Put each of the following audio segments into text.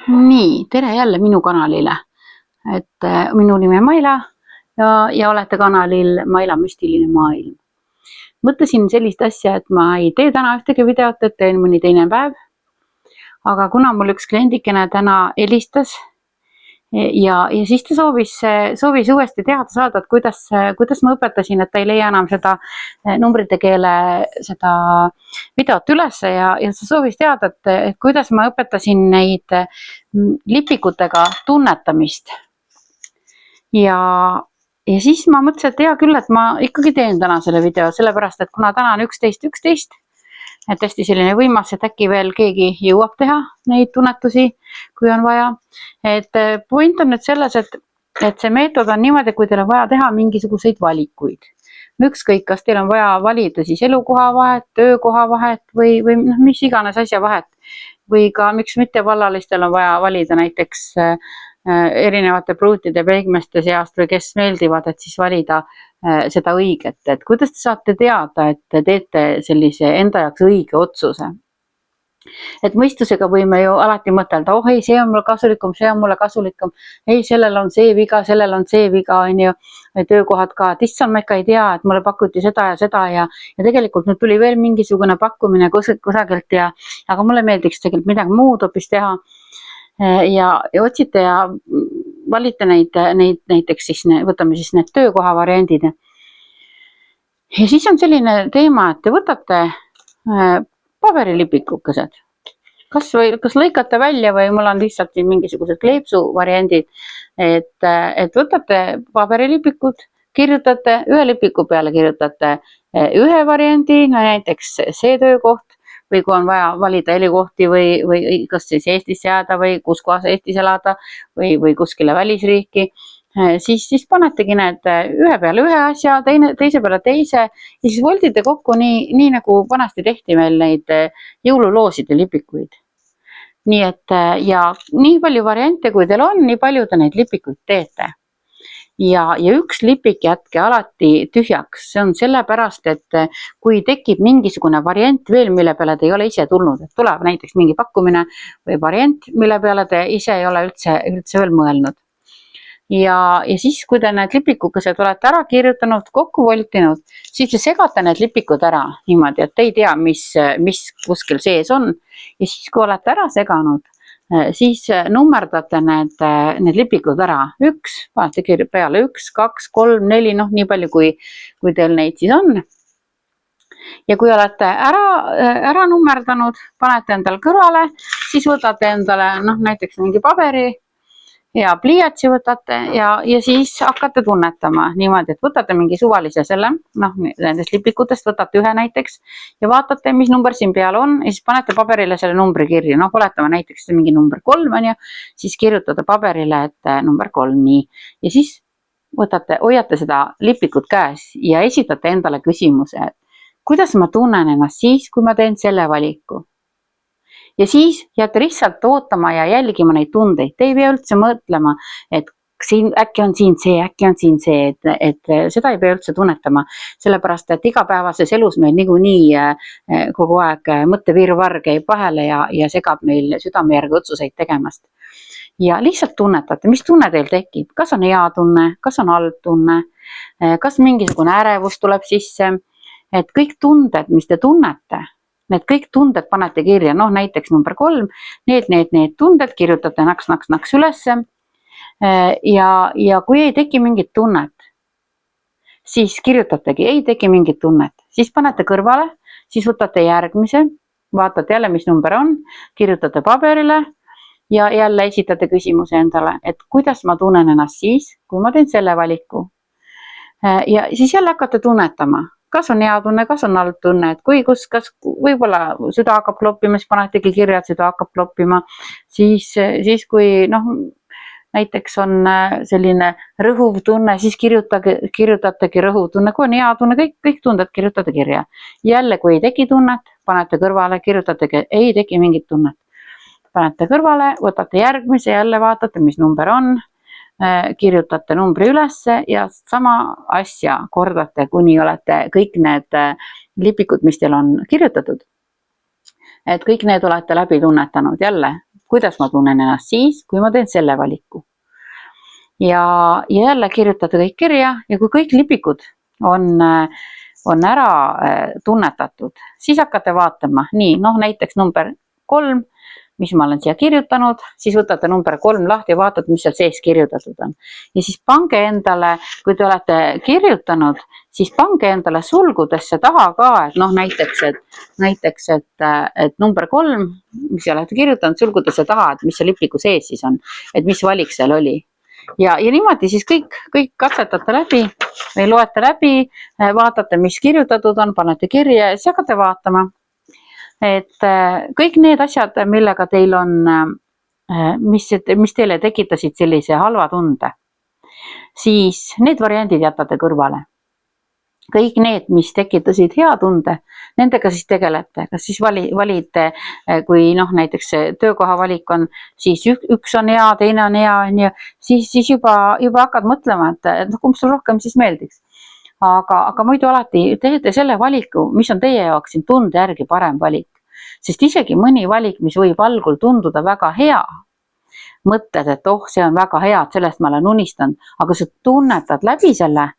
Nii, tere jälle minu kanalile. Minu nimi on Maila ja olete kanalil Maila müstiline maailm. Mõtlesin sellist asja, et ma ei tee täna ühtegi videot, et teen mõni teine päev. Aga kuna mul üks kliendikene täna helistas ja siis ta soovis uuesti teada saada, et kuidas ma õpetasin, et ta ei leia enam seda numbrite keele seda videot üles ja ta soovis teada, et kuidas ma õpetasin neid lipikutega tunnetamist. Ja siis ma mõtlesin, et hea küll, et ma ikkagi teen täna selle video, sellepärast, et kuna täna on 11.11, et hästi selline võimas, et äkki veel keegi jõuab teha neid tunnetusi, kui on vaja. Et point on nüüd selles, et see meetod on niimoodi, kui teil on vaja teha mingisuguseid valikuid. Ükskõik, kas teil on vaja valida siis elukoha vahet, töökoha vahet või mis iganes asja vahet. Või ka miks mitte vallalistel on vaja valida näiteks erinevate pruutide peigmeste seast või kes meeldivad, et siis valida seda õiget. Et kuidas te saate teada, et te teete sellise enda jaoks õige otsuse? Et mõistusega võime ju alati mõtelda, oh ei, see on mulle kasulikum, see on mulle kasulikum, ei, sellel on see viga, sellel on see viga, on ju, töökohad ka, et issand, ma ikka ei tea, et mulle pakuti seda ja tegelikult nüüd tuli veel mingisugune pakkumine kusagilt aga mulle meeldiks tegelikult midagi muud hoopis teha. Ja otsite ja valite neid näiteks siis, võtame siis need töökoha variandid. Ja siis on selline teema, et te võtate paberilipikukesed. Kas lõikate välja või mul on lihtsalt siin mingisugused kleepsu variandid, et võtate paberilipikud, kirjutate, ühe lipiku peale kirjutate ühe variandi, näiteks see töökoht, või kui on vaja valida elukohti või kas siis Eestisse jääda või kus kohas Eestis elada või kuskile välisriiki, siis panetegi need ühe peale ühe asja, teise peale teise ja siis voldite kokku nii nagu vanasti tehti meil neid jõululooside lipikuid. Nii et ja nii palju variante, kui teil on, nii palju te neid lipikuid teete. Ja üks lipik jätke alati tühjaks, see on sellepärast, et kui tekib mingisugune variant veel, mille peale te ei ole ise tulnud, et tuleb näiteks mingi pakkumine või variant, mille peale te ise ei ole üldse veel mõelnud. Ja siis, kui te need lipikukesed olete ära kirjutanud, kokku voltinud, siis te segate need lipikud ära niimoodi, et te ei tea, mis kuskil sees on. Ja siis, kui olete ära seganud, siis nummerdate need lipikud ära. 1, panete peale 1, 2, 3, 4, nii palju, kui teil neid siis on. Ja kui olete ära nummerdanud, panete endale kõrvale, siis võtate endale näiteks mingi paberi ja pliiatsi võtate ja siis hakkate tunnetama niimoodi, et võtate mingi suvalise selle, nendest lipikutest võtate ühe näiteks ja vaatate, mis number siin peal on ja siis panete paberile selle numbri kirja. Oletame näiteks mingi number 3 on ju, siis kirjutate paberile, et number 3, nii. Ja siis hoiate seda lipikut käes ja esitate endale küsimuse, et kuidas ma tunnen ennast siis, kui ma teen selle valiku. Ja siis jääte lihtsalt ootama ja jälgima neid tundeid. Te ei pea üldse mõtlema, et äkki on siin see, et seda ei pea üldse tunnetama, sellepärast, et igapäevases elus meil niikuinii kogu aeg mõttevirvarr käib vahele ja segab meil südame järgi otsuseid tegemast. Ja lihtsalt tunnetate, mis tunne teil tekib, kas on hea tunne, kas on halb tunne, kas mingisugune ärevus tuleb sisse, et kõik tunded, mis te tunnete, need kõik tunded panete kirja, näiteks number 3, need tunded kirjutate naks ülesse ja kui ei teki mingit tunnet, siis kirjutategi, ei teki mingit tunnet, siis panete kõrvale, siis võtate järgmise, vaatate jälle, mis number on, kirjutate paberile ja jälle esitate küsimuse endale, et kuidas ma tunnen ennast siis, kui ma teen selle valiku. Ja siis jälle hakkate tunnetama. Kas on hea tunne, kas on halb tunne, et kas võib-olla süda hakkab kloppima, siis panetegi kirja, et süda hakkab kloppima, siis kui näiteks on selline rõhuv tunne, siis kirjutategi rõhuv tunne, kui on hea tunne, kõik tunded kirjutate kirja. Jälle, kui ei teki tunnet, panete kõrvale, kirjutategi, ei teki mingit tunnet. Panete kõrvale, võtate järgmise, jälle vaatate, mis number on, kirjutate numbri ülesse ja sama asja kordate, kuni olete kõik need lipikud, mis teil on kirjutatud. Et kõik need olete läbi tunnetanud jälle. kuidas ma tunnen ennast siis, kui ma teen selle valiku. Ja jälle kirjutate kõik kirja ja kui kõik lipikud on ära tunnetatud, siis hakkate vaatama, nii, näiteks number 3, mis ma olen siia kirjutanud, siis võtate number 3 lahti ja vaatate, mis seal sees kirjutatud on. Ja siis pange endale, kui te olete kirjutanud, siis pange endale sulgudesse taha ka, et näiteks, et number 3, mis olete kirjutanud, sulgudesse taha, et mis see lipiku sees siis on, et mis valik seal oli. Ja niimoodi siis kõik katsetate läbi või loete läbi, vaatate, mis kirjutatud on, panete kirja ja siis hakkate vaatama. Et kõik need asjad, millega teil on, mis teile tekitasid sellise halva tunde, siis need variandid jätate kõrvale. Kõik need, mis tekitasid hea tunde, nendega siis tegelete, kas siis valite, kui näiteks töökoha valik on, siis üks on hea, teine on hea, siis juba hakkad mõtlema, et kumb sul rohkem siis meeldiks. Aga muidu alati teete selle valiku, mis on teie jaoks siin tunde järgi parem valik. Sest isegi mõni valik, mis võib algul tunduda väga hea, mõtled, et see on väga hea, et sellest ma olen unistanud, aga sa tunnetad läbi selle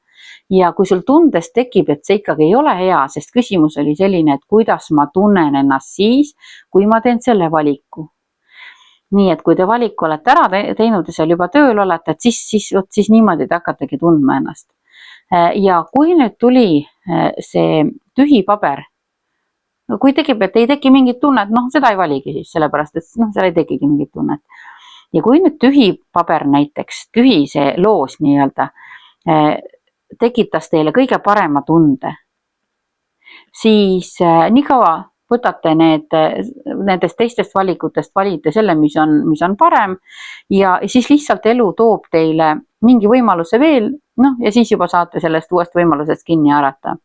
ja kui sul tundes tekib, et see ikkagi ei ole hea, sest küsimus oli selline, et kuidas ma tunnen ennast siis, kui ma teen selle valiku. Nii, et kui te valiku olete ära teinud ja seal juba tööl olete, et siis niimoodi te hakkategi tundma ennast. Ja kui nüüd tuli see tühi paber, kui tekib, et ei teki mingit tunnet, seda ei valigi siis, sellepärast, et seal ei tekigi mingit tunnet. Ja kui nüüd tühi paber näiteks, tühi see loos nii-öelda, tekitas teile kõige parema tunde, siis nii kaua võtate nendest teistest valikutest, valite selle, mis on parem ja siis lihtsalt elu toob teile mingi võimaluse veel, ja siis juba saate sellest uuest võimalusest kinni haarata.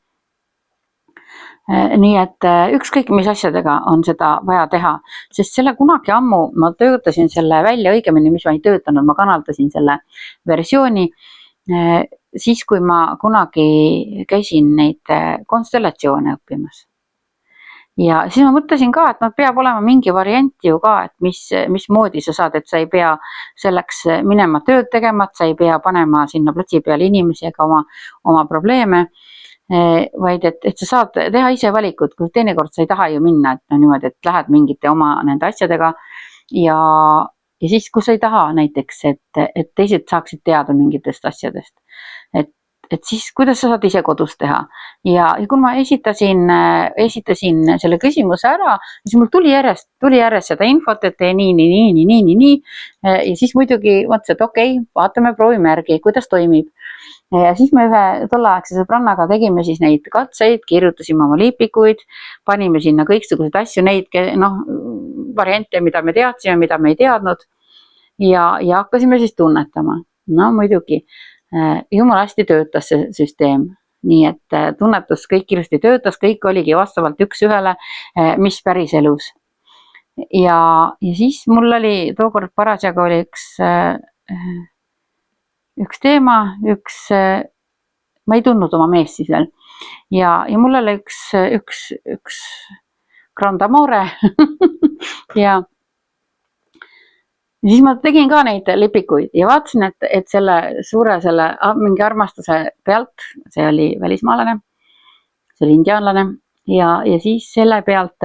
Nii et ükskõik mis asjadega on seda vaja teha, sest selle kunagi ammu ma töötasin selle välja, õigemini, mis ma ei töötanud, ma kanaldasin selle versiooni, siis kui ma kunagi käisin neid konstellatsioone õppimas. Ja siis ma mõtlesin ka, et peab olema mingi variant ju ka, et mismoodi sa saad, et sa ei pea selleks minema tööd tegema, et sa ei pea panema sinna platsi peale inimesi ega oma probleeme, vaid et sa saad teha ise valikut, kui teinekord sa ei taha ju minna, et niimoodi, et lähed mingite oma nende asjadega ja siis, kui sa ei taha näiteks, et teised saaksid teada mingitest asjadest, et siis kuidas sa saad ise kodus teha. Ja kui ma esitasin selle küsimuse ära, siis mul tuli järjest seda infot, et tee nii. Ja siis muidugi mõtlesin, et okei, vaatame, proovime järgi, kuidas toimib. Ja siis me ühe tolleaegse sõbrannaga tegime siis neid katseid, kirjutasime oma lipikuid, panime sinna kõiksuguseid asju, neid variante, mida me teadsime, mida me ei teadnud ja hakkasime siis tunnetama. Muidugi, jumala hästi töötas see süsteem, nii et tunnetus kõik ilusti töötas, kõik oligi vastavalt üks ühele, mis päris elus. Ja siis mul oli tookord parasjagu oli üks teema, ma ei tundnud oma meest siis veel ja mul oli üks grand amore ja siis ma tegin ka neid lipikuid ja vaatasin, et selle mingi armastuse pealt, see oli välismaalane, see oli indiaanlane ja siis selle pealt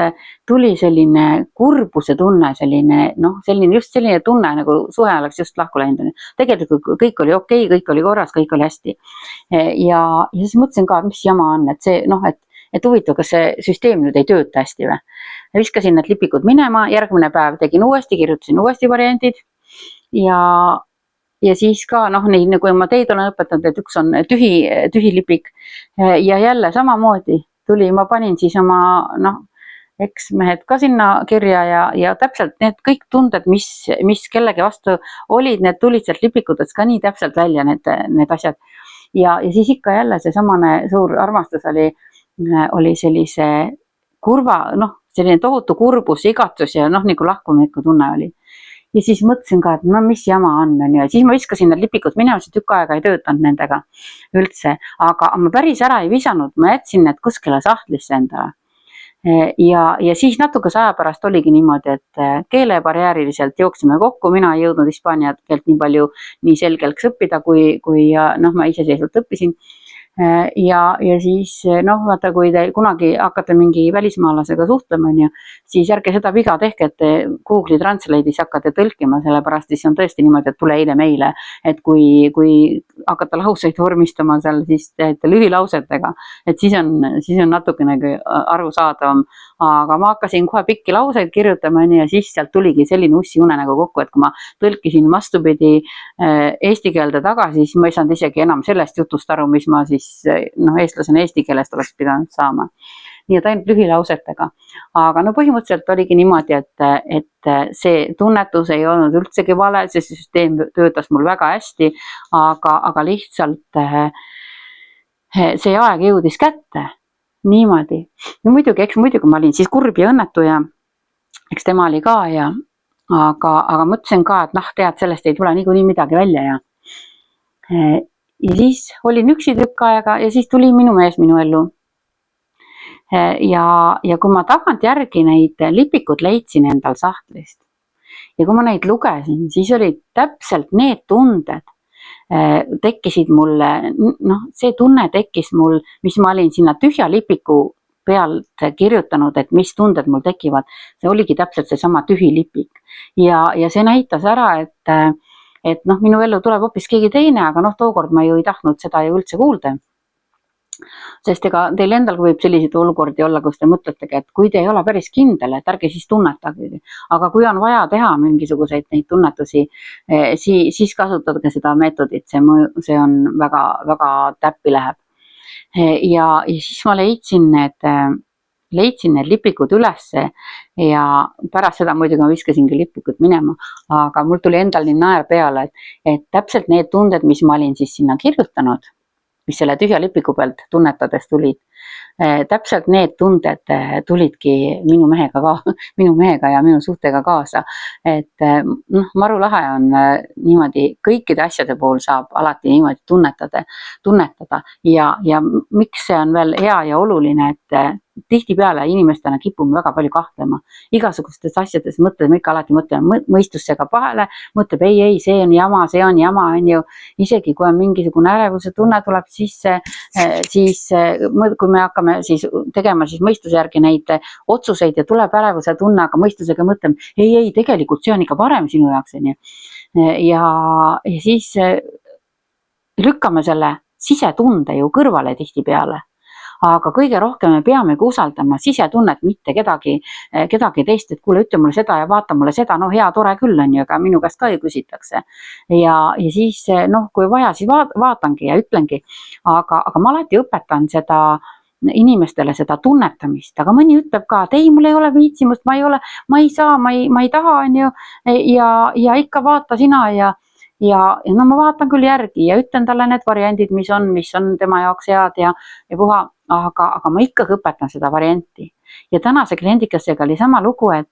tuli selline kurbuse tunne, just selline tunne, nagu suhe oleks just lahku läinud. Tegelikult kõik oli okei, kõik oli korras, kõik oli hästi. Ja siis mõtlesin ka, mis jama on, et huvitav, kas see süsteem nüüd ei tööta hästi või. Viskasin need lipikud minema, järgmine päev tegin uuesti, kirjutasin uuesti variandid ja siis ka, nii nagu ma teid olen õpetanud, et üks on tühi lipik ja jälle samamoodi ma panin siis oma eksmehed ka sinna kirja ja täpselt need kõik tunded, mis kellegi vastu olid, need tulid sealt lipikutest ka nii täpselt välja need asjad. Ja siis ikka jälle see samane suur armastus oli sellise kurva, selline tohutu kurbus, igatsus ja nagu lahkumineku tunne oli. Ja siis mõtlesin ka, et mis jama on. Ja siis ma viskasin need lipikud minema, see tükk aega ei töötanud nendega üldse, aga ma päris ära ei visanud, ma jätsin need kuskile sahtlisse endale. Ja siis natukese aja pärast oligi niimoodi, et keelebarjääriliselt jooksime kokku, mina ei jõudnud hispaania keelt nii palju nii selgeks õppida, kui ma iseseisvalt õppisin. Ja siis vaata, kui te kunagi hakkate mingi välismaalasega suhtlema, siis ärge seda viga tehke, et te Google'i Translate'is hakkate tõlkima, sellepärast siis on tõesti niimoodi, et tule eile meile, et kui hakata lauseid vormistama seal, siis teete lühilausetega, et siis on natukene arusaadavam, aga ma hakkasin kohe pikki lauseid kirjutama ja siis sealt tuligi selline ussi-unenägu kokku, et kui ma tõlkisin vastupidi eesti keelde tagasi, siis ma ei saanud isegi enam sellest jutust aru, mis ma siis eestlasena eesti keelest oleks pidanud saama. Nii et ainult lühilausetega. Aga põhimõtteliselt oligi niimoodi, et see tunnetus ei olnud üldsegi vale, see süsteem töötas mul väga hästi, aga lihtsalt see aeg jõudis kätte. Niimoodi. Ja muidugi ma olin siis kurb ja õnnetu ja eks tema oli ka aga mõtlesin ka, et tead, sellest ei tule niikuinii midagi välja ja siis olin üksi tükk aega ja siis tuli minu mees minu ellu. Ja kui ma tagantjärgi neid lipikud leidsin endal sahtlist ja kui ma neid lugesin, siis olid täpselt need tunded tekkisid mulle, see tunne tekkis mul, mis ma olin sinna tühja lipiku pealt kirjutanud, et mis tunded mul tekivad, see oligi täpselt seesama tühi lipik ja see näitas ära, et minu ellu tuleb hoopis keegi teine, aga tookord ma ju ei tahtnud seda ju üldse kuulda. Sest ega teil endal võib selliseid olukordi olla, kus te mõtletegi, et kui te ei ole päris kindel, et ärge siis tunnetage. Aga kui on vaja teha mingisuguseid neid tunnetusi, siis kasutage seda meetodit, see on väga, väga täppi läheb. Ja siis ma leidsin need lipikud ülesse ja pärast seda muidugi ma viskasingi lipikud minema, aga mul tuli endal nii naer peale, et täpselt need tunded, mis ma olin siis sinna kirjutanud, mis selle tühja lipiku pealt tunnetades tulid, täpselt need tunded tulidki minu mehega ja minu suhtega kaasa. Et maru lahe on niimoodi, kõikide asjade puhul saab alati niimoodi tunnetada ja miks see on veel hea ja oluline, et tihtipeale inimestena kipume väga palju kahtlema. Igasugustes asjades mõtleme ikka alati mõistusega pahele, mõtleb ei, see on jama, on ju. Isegi kui on mingisugune ärevuse tunne tuleb sisse, siis kui me hakkame siis tegema siis mõistuse järgi neid otsuseid ja tuleb ärevuse tunne, aga mõistusega mõtleme, ei, tegelikult see on ikka parem sinu jaoks. Ja siis lükkame selle sisetunde ju kõrvale tihtipeale. Aga kõige rohkem me peamegi usaldama sisetunnet, mitte kedagi teist, et kuule, ütle mulle seda ja vaata mulle seda, hea, tore küll on ju, aga minu käest ka ju küsitakse. Ja siis, kui vaja, siis vaatangi ja ütlengi, aga ma alati õpetan seda inimestele seda tunnetamist, aga mõni ütleb ka, et ei, mul ei ole viitsimust, ma ei saa, ma ei taha, on ju, ja ikka vaata sina ja ma vaatan küll järgi ja ütlen talle need variandid, mis on tema jaoks head ja puha, aga ma ikkagi õpetan seda varianti. Ja tänase kliendikesega oli sama lugu, et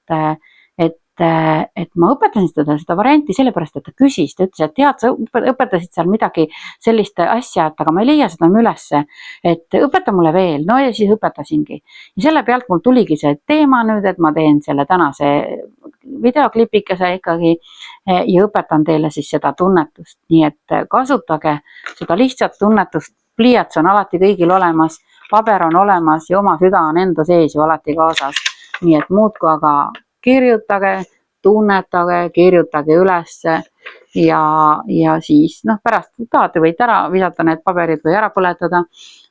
ma õpetasin seda varianti sellepärast, et ta küsis, ta ütles, et tead, sa õpetasid seal midagi sellist asja, aga ma ei leia seda ülesse, et õpeta mulle veel, ja siis õpetasingi. Ja selle pealt mul tuligi see teema nüüd, et ma teen selle tänase videoklipikese ikkagi ja õpetan teile siis seda tunnetust. Nii et kasutage seda lihtsat tunnetust, pliiats on alati kõigil olemas, paber on olemas ja oma süda on enda sees ju alati kaasas. Nii et muudku aga kirjutage, tunnetage, kirjutage ülesse ja siis pärast tahate võite ära visata need paberid või ära põletada,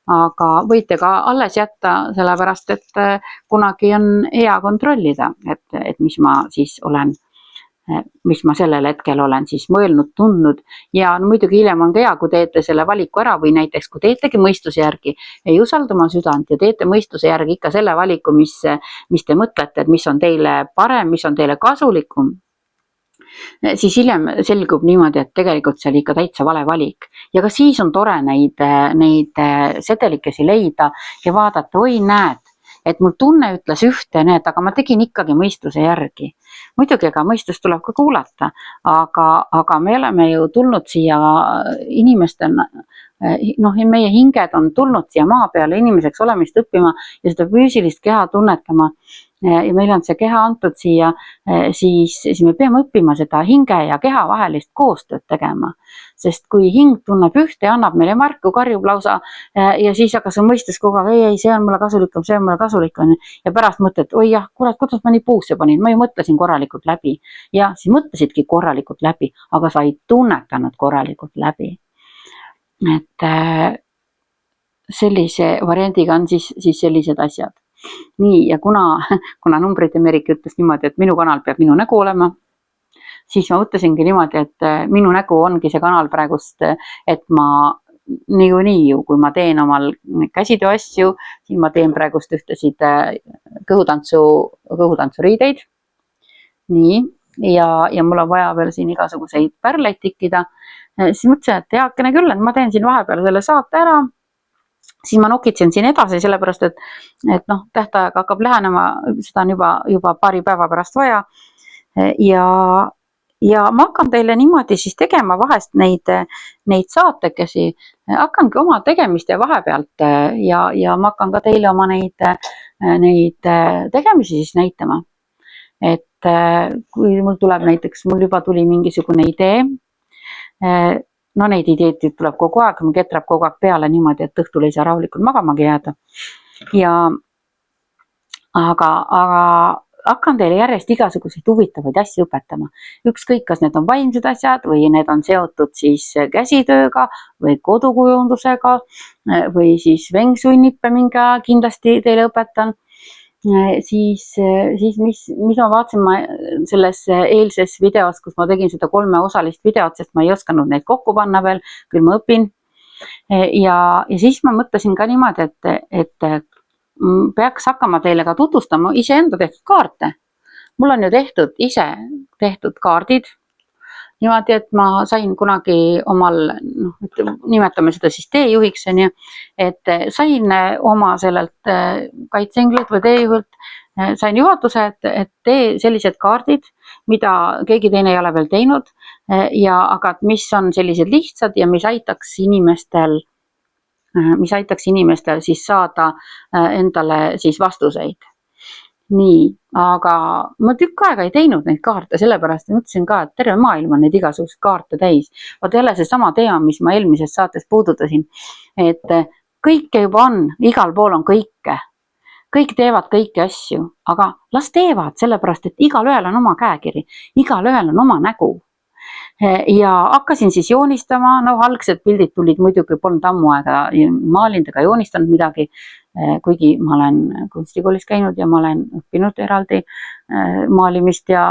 aga võite ka alles jätta, sellepärast et kunagi on hea kontrollida, et mis ma siis olen, mis ma sellel hetkel olen siis mõelnud, tundnud ja muidugi hiljem on ka hea, kui teete selle valiku ära või näiteks kui teetegi mõistuse järgi, ei usalda oma südant ja teete mõistuse järgi ikka selle valiku, mis te mõtlete, et mis on teile parem, mis on teile kasulikum, siis hiljem selgub niimoodi, et tegelikult see oli ikka täitsa vale valik. Ja ka siis on tore neid sedelikesi leida ja vaadata, oi näed, et mul tunne ütles ühte, aga ma tegin ikkagi mõistuse järgi. Muidugi ega mõistust tuleb ka kuulata, aga me oleme ju tulnud siia inimestena noh, meie hinged on tulnud siia maa peale inimeseks olemist õppima ja seda füüsilist keha tunnetama ja meil on see keha antud siia, siis me peame õppima seda hinge ja keha vahelist koostööd tegema. Sest kui hing tunneb ühte ja annab meile märku, karjub lausa ja siis aga sa mõistes kogu aeg, ei, see on mulle kasulikum, see on mulle kasulikum ja pärast mõtled, oi jah, kurat, kuidas ma nii puusse panin, ma ju mõtlesin korralikult läbi. Ja siis mõtlesidki korralikult läbi, aga sa ei tunnetanud korralikult läbi. Et sellise variandiga on siis sellised asjad. Nii, ja kuna numbrite Merik ütles niimoodi, et minu kanal peab minu nägu olema, siis ma mõtlesingi niimoodi, et minu nägu ongi see kanal praegust, et ma niikuinii ju, kui ma teen omal käsitöö asju, siis ma teen praegust ühtesid kõhutantsu riideid. Nii, ja mul on vaja veel siin igasuguseid pärleid tikkida. Siis mõtlesin, et heakene küll, et ma teen siin vahepeal selle saate ära. Siis ma nokitsen siin edasi, sellepärast, et noh, tähtaeg hakkab lähenema, seda on juba paari päeva pärast vaja. Ja ma hakkan teile niimoodi siis tegema vahest neid saatekesi, hakkangi oma tegemiste vahepealt ja ma hakkan ka teile oma neid tegemisi siis näitama. Et kui mul tuleb näiteks, mul juba tuli mingisugune idee, no neid ideed tuleb kogu aeg, mul ketrab kogu aeg peale niimoodi, et õhtul ei saa rahulikult magamagi jääda. Aga hakkan teile järjest igasuguseid huvitavaid asju õpetama. Ükskõik, kas need on vaimsed asjad või need on seotud siis käsitööga või kodukujundusega või siis vengsuinnippe mingi kindlasti teile õpetan. Siis mis ma vaatasin selles eilses videos, kus ma tegin seda 3-osalist videot, sest ma ei osanud neid kokku panna veel, küll ma õpin. Ja siis ma mõtlesin ka niimoodi, et peaks hakkama teile ka tutvustama iseenda tehtud kaarte. Mul on ju ise tehtud kaardid. Niimoodi, et ma sain kunagi omal, nimetame seda siis teejuhiks, et sain oma sellelt kaitseinglilt või teejuhilt, sain juhatuse, et tee sellised kaardid, mida keegi teine ei ole veel teinud, aga mis on sellised lihtsad ja mis aitaks inimestel siis saada endale siis vastuseid. Nii, aga ma tükk aega ei teinud neid kaarte, sellepärast mõtlesin ka, et terve maailm on neid igasuguseid kaarte täis. Vaat jälle see sama teema, mis ma eelmises saates puudutasin, et kõike juba on, igal pool on kõike. Kõik teevad kõiki asju, aga las teevad, sellepärast, et igal ühel on oma käekiri, igal ühel on oma nägu. Ja hakkasin siis joonistama, algsed pildid tulid muidugi, polnud ammu aega maalinud ega joonistanud midagi, kuigi ma olen kunstikoolis käinud ja ma olen õppinud eraldi maalimist ja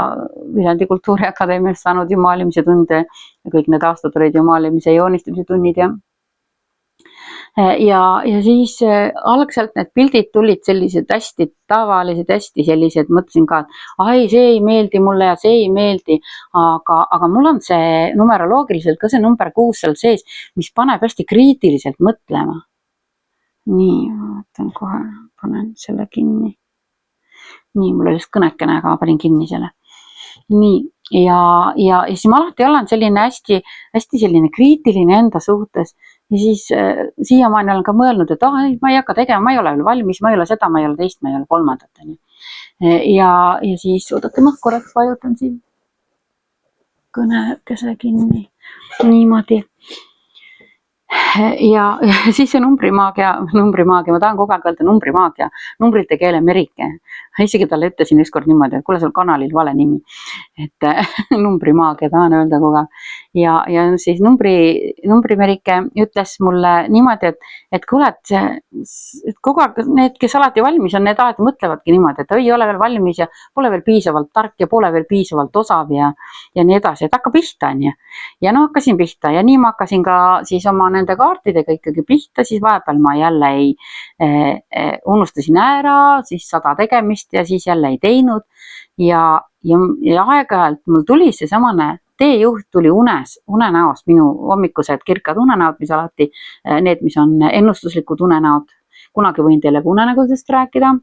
Viljandi Kultuuriakadeemiast saanud ju maalimise tunde ja kõik need aastad olid ju maalimise ja joonistamise tunnid ja siis algselt need pildid tulid sellised hästi tavalised, hästi sellised, mõtlesin ka, et see ei meeldi mulle ja see ei meeldi, aga mul on see numeroloogiliselt ka see number 6 seal sees, mis paneb hästi kriitiliselt mõtlema. Nii, vaatan kohe, panen selle kinni. Nii, mul oli kõnekene, aga panin kinni selle. Nii, ja siis ma alati olen selline hästi selline kriitiline enda suhtes ja siis siiamaani olen ka mõelnud, et ma ei hakka tegema, ma ei ole veel valmis, ma ei ole seda, ma ei ole teist, ma ei ole kolmandat. Ja siis, oodake, ma korraks vajutan siin kõnekese kinni, niimoodi. Ja siis see numbrimaagia, ma tahan kogu aeg öelda numbrimaagia, numbrite keele Merike. Isegi talle ütlesin ükskord niimoodi, et kuule, sul kanalil vale nimi, et numbrimaagia tahan öelda kogu aeg. Ja siis numbri Merike ütles mulle niimoodi, et kuule, et kogu aeg need, kes alati valmis on, need alati mõtlevadki niimoodi, et ei ole veel valmis ja pole veel piisavalt tark ja pole veel piisavalt osav ja nii edasi, et hakka pihta. Ja hakkasin pihta ja nii ma hakkasin ka siis oma nende kaartidega ikkagi pihta, siis vahepeal ma jälle unustasin ära, siis 100 tegemist ja siis jälle ei teinud ja aeg-ajalt mul tuli see samane teejuht tuli unenäost, minu hommikused kirkad unenäod, mis alati need, mis on ennustuslikud unenäod, kunagi võin teile ka unenägudest rääkida.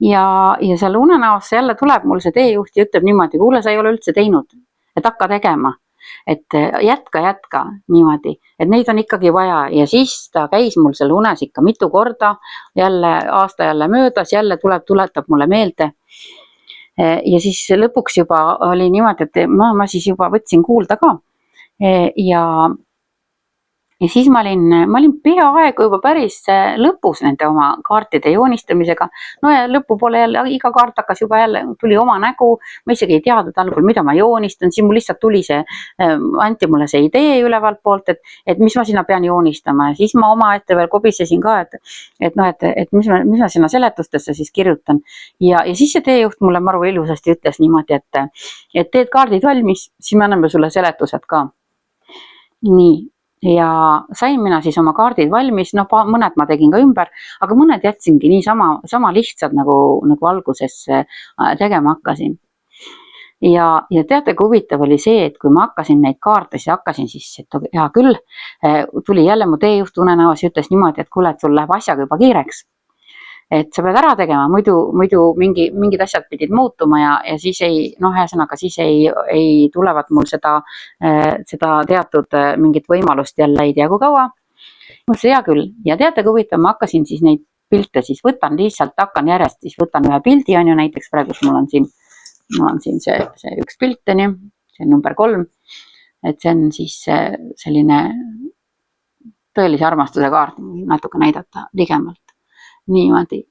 Ja seal unenäosse jälle tuleb mul see teejuht ja ütleb niimoodi, kuule, sa ei ole üldse teinud, et hakka tegema. et jätka niimoodi, et neid on ikkagi vaja ja siis ta käis mul seal unes ikka mitu korda, jälle aasta jälle möödas, jälle tuletab mulle meelde. Ja siis lõpuks juba oli niimoodi, et ma siis juba võtsin kuulda ka ja siis ma olin peaaegu juba päris lõpus nende oma kaartide joonistamisega. No ja lõpupoole jälle iga kaart hakkas juba jälle, tuli oma nägu. Ma isegi ei teadnud algul, mida ma joonistan. Siis mul lihtsalt tuli anti mulle see idee ülevalt poolt, et mis ma sinna pean joonistama. Ja siis ma oma ette veel kobisesin ka, et mis ma sinna seletustesse siis kirjutan. Ja siis see teejuht mulle maru ilusasti ütles niimoodi, et teed kaardid valmis, siis me anname sulle seletused ka. Nii. Ja sain mina siis oma kaardid valmis, mõned ma tegin ka ümber, aga mõned jätsingi nii sama lihtsad nagu alguses tegema hakkasin. Ja teate, kui huvitav oli see, et kui ma hakkasin neid kaarte, siis hakkasin et hea küll, tuli jälle mu teejuht unenäos ja ütles niimoodi, et kuule, et sul läheb asjaga juba kiireks. Et sa pead ära tegema, muidu mingid asjad pidid muutuma ja siis siis ei tulevad mul seda teatud mingit võimalust jälle ei tea kui kaua. Mõtlesin, hea küll. Ja teate, kui huvitav, ma hakkasin siis neid pilte siis võtan järjest, siis võtan ühe pildi, on ju näiteks praegu mul on siin see üks pilt, on ju, see on number 3. Et see on siis selline tõelise armastuse kaart, natuke näidata ligemalt. Niimoodi.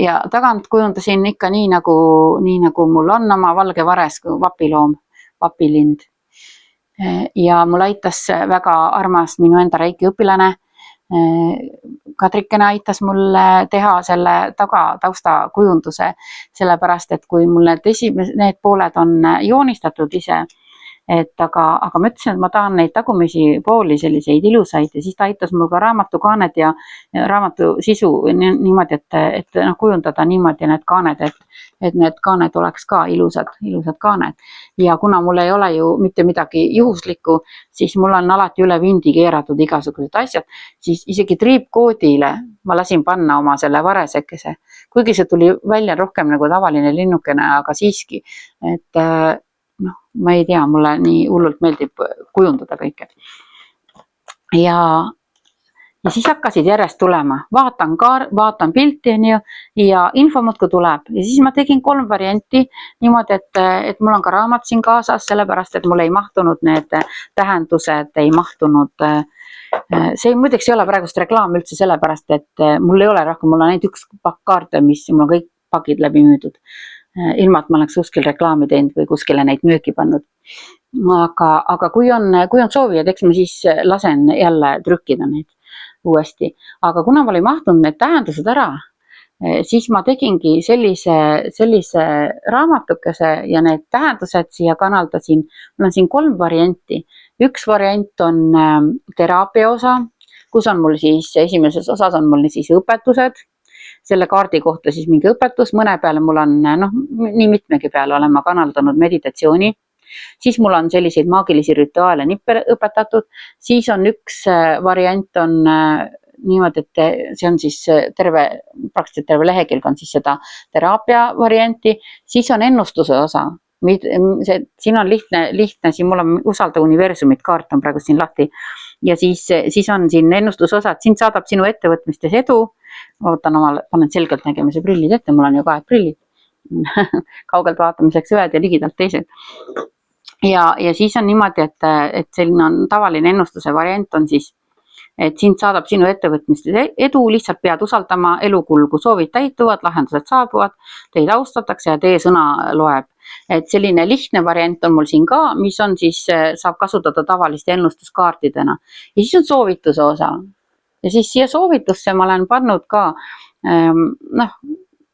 Ja tagant kujundasin ikka nii nagu mul on oma valge vares, vapiloom, vapilind. Ja mul aitas väga armas minu enda reiki õpilane. Kadrikene aitas mulle teha selle tausta kujunduse, sellepärast, et kui mul need pooled on joonistatud ise, aga ma ütlesin, et ma tahan neid tagumisi pooli selliseid ilusaid ja siis ta aitas mul ka raamatukaaned ja raamatu sisu niimoodi, et kujundada niimoodi need kaaned, et need kaaned oleks ka ilusad kaaned. Ja kuna mul ei ole ju mitte midagi juhuslikku, siis mul on alati üle vindi keeratud igasugused asjad, siis isegi triipkoodile ma lasin panna oma selle varesekese, kuigi see tuli välja rohkem nagu tavaline linnukene, aga siiski, et ma ei tea, mulle nii hullult meeldib kujundada kõike. Ja siis hakkasid järjest tulema, vaatan pilti ja info muudkui tuleb. Ja siis ma tegin 3 varianti niimoodi, et mul on ka raamat siin kaasas, sellepärast, et mul ei mahtunud need tähendused, ei mahtunud. See muideks ei ole praegust reklaam üldse sellepärast, et mul ei ole rohkem, mul on ainult üks pakk kaarte, mis mul on kõik pakid läbi müüdud. Ilma, et ma oleks kuskil reklaami teinud või kuskile neid müüki pannud. Aga kui on soovijad, eks ma siis lasen jälle trükkida neid uuesti. Aga kuna mul ei mahtunud need tähendused ära, siis ma tegingi sellise raamatukese ja need tähendused siia kanaldasin. Mul on siin 3 varianti. Üks variant on teraapia osa, kus on mul siis esimeses osas on mul siis õpetused. Selle kaardi kohta siis mingi õpetus, mõne peale mul on, nii mitmegi peale olen ma kanaldanud meditatsiooni, siis mul on selliseid maagilisi rituaale nippe õpetatud, siis on üks variant on niimoodi, et see on siis praktiliselt terve lehekülg on siis seda teraapia varianti, siis on ennustuse osa. Siin on lihtne, siin mul on usalda universumit kaart on praegu siin lahti ja siis on siin ennustusosad, siin saadab sinu ettevõtmistes edu, panen selgelt nägemise prillid ette, mul on ju 2 prillid, kaugelt vaatamiseks ühed ja ligidalt teised. Ja siis on niimoodi, et selline on tavaline ennustuse variant on siis, et sind saadab sinu ettevõtmistes edu, lihtsalt pead usaldama elukulgu, soovid täituvad, lahendused saabuvad, teid austatakse ja teie sõna loeb. Et selline lihtne variant on mul siin ka, mis on siis, saab kasutada tavaliste ennustuskaartidena. Ja siis on soovituse osa. Ja siis siia soovitusse ma olen pannud ka,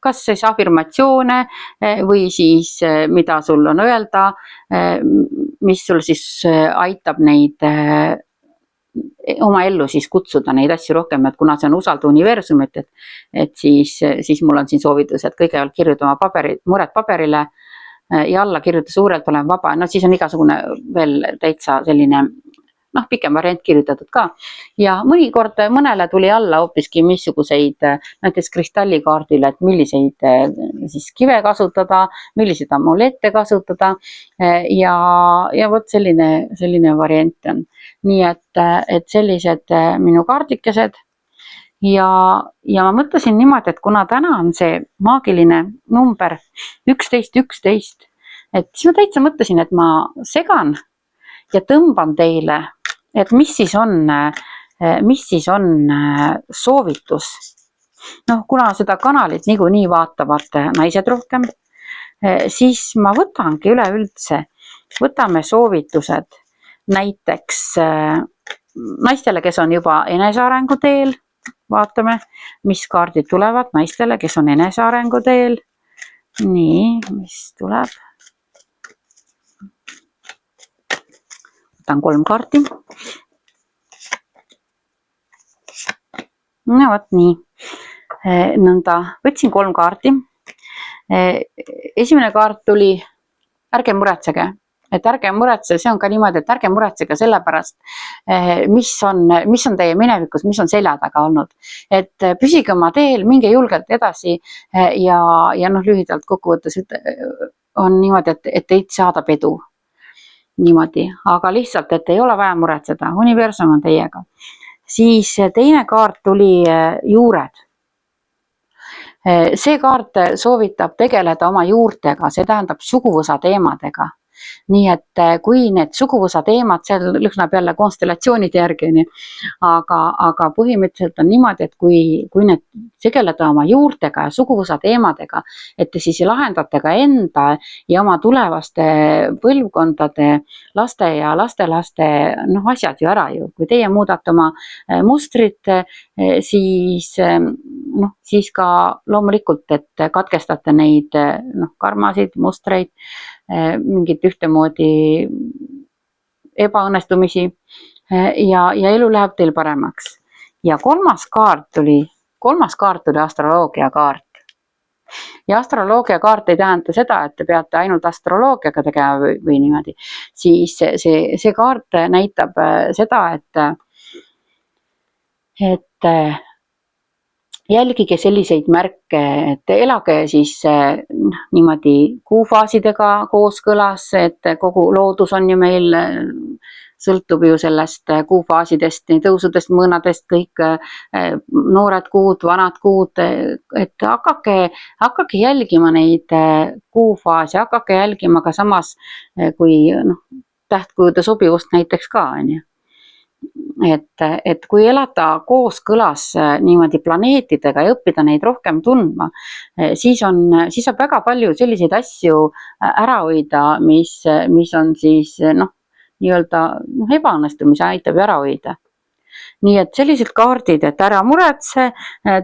kas siis afirmatsioone või siis mida sul on öelda, mis sul siis aitab neid oma ellu siis kutsuda neid asju rohkem, et kuna see on usalda universumit, et siis mul on siin soovitus, et kõigepealt kirjuta oma mured paberile ja alla kirjuta suurelt olen vaba, siis on igasugune veel täitsa selline, pikem variant kirjutatud ka. Ja mõnikord mõnele tuli alla hoopiski missuguseid näiteks kristallikaardile, et milliseid siis kive kasutada, milliseid amulette kasutada ja vot selline variant on. Nii et sellised minu kaardikesed ja ma mõtlesin niimoodi, et kuna täna on see maagiline number 1111, et siis ma täitsa mõtlesin, et ma segan ja tõmban teile, et mis siis on soovitus. Kuna seda kanalit niikuinii vaatavad naised rohkem, siis ma võtangi üleüldse, võtame soovitused näiteks naistele, kes on juba enesearengu teel. Vaatame, mis kaardid tulevad naistele, kes on enesearengu teel. Nii, mis tuleb? Võtan 3 kaarti. No vot nii. Nõnda, võtsin 3 kaarti. Esimene kaart tuli, ärge muretsege. Et ärge muretse, see on ka niimoodi, et ärge muretsege sellepärast, mis on teie minevikus, mis on selja taga olnud. Et püsige oma teel, minge julgelt edasi ja lühidalt kokkuvõttes on niimoodi, et teid saadab edu. Niimoodi, aga lihtsalt, et ei ole vaja muretseda, universum on teiega. Siis teine kaart tuli juured. See kaart soovitab tegeleda oma juurtega, see tähendab suguvõsa teemadega. Nii et kui need suguvõsa teemad, seal lõhnab jälle konstellatsioonide järgi, aga põhimõtteliselt on niimoodi, et kui need tegeleda oma juurtega ja suguvõsa teemadega, et te siis lahendate ka enda ja oma tulevaste põlvkondade, laste ja lastelaste asjad ju ära ju. Kui teie muudate oma mustrit, siis ka loomulikult, et katkestate neid karmasid, mustreid, mingit ühtemoodi ebaõnnestumisi ja elu läheb teil paremaks. Ja kolmas kaart tuli astroloogia kaart. Ja astroloogia kaart ei tähenda seda, et te peate ainult astroloogiaga tegema või niimoodi. Siis see kaart näitab seda, et jälgige selliseid märke, et elage siis niimoodi kuufaasidega kooskõlas, et kogu loodus on ju meil, sõltub ju sellest kuufaasidest, tõusudest, mõõnadest, kõik noored kuud, vanad kuud, et hakake jälgima neid kuufaasi, hakake jälgima ka samas, kui tähtkujude sobivust näiteks ka, on ju. Et kui elada kooskõlas niimoodi planeetidega ja õppida neid rohkem tundma, siis saab väga palju selliseid asju ära hoida, mis on siis nii-öelda ebaõnnestumise aitab ära hoida. Nii et sellised kaardid, et ära muretse,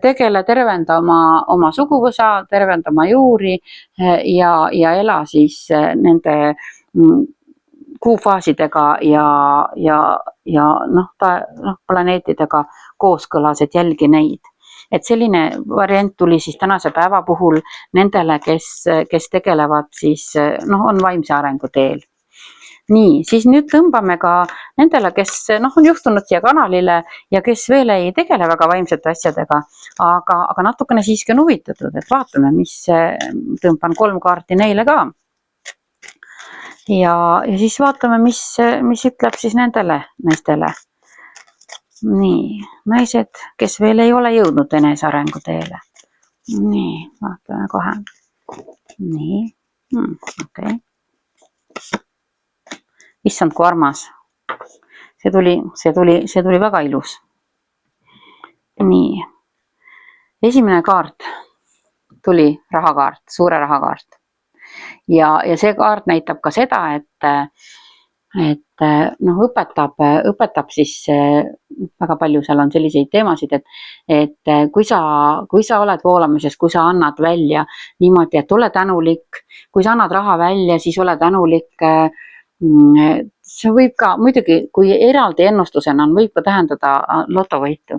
tegele, tervenda oma suguvõsa, tervenda oma juuri ja ela siis nende kuufaasidega ja planeetidega kooskõlas, et jälgi neid. Et selline variant tuli siis tänase päeva puhul nendele, kes tegelevad siis, on vaimse arengu teel. Nii, siis nüüd tõmbame ka nendele, kes on juhtunud siia kanalile ja kes veel ei tegele väga vaimsete asjadega, aga natukene siiski on huvitatud, et vaatame, tõmban 3 kaarti neile ka. Ja siis vaatame, mis ütleb siis nendele naistele. Nii, naised, kes veel ei ole jõudnud enesearengu teele. Nii, vaatame kohe. Nii, okei. Issand, kui armas. See tuli väga ilus. Nii, esimene kaart tuli rahakaart, suure rahakaart. Ja see kaart näitab ka seda, et õpetab siis väga palju, seal on selliseid teemasid, et kui sa oled voolamises, kui sa annad välja niimoodi, et ole tänulik, kui sa annad raha välja, siis ole tänulik. See võib ka, muidugi, kui eraldi ennustusena võib ka tähendada lotovõitu,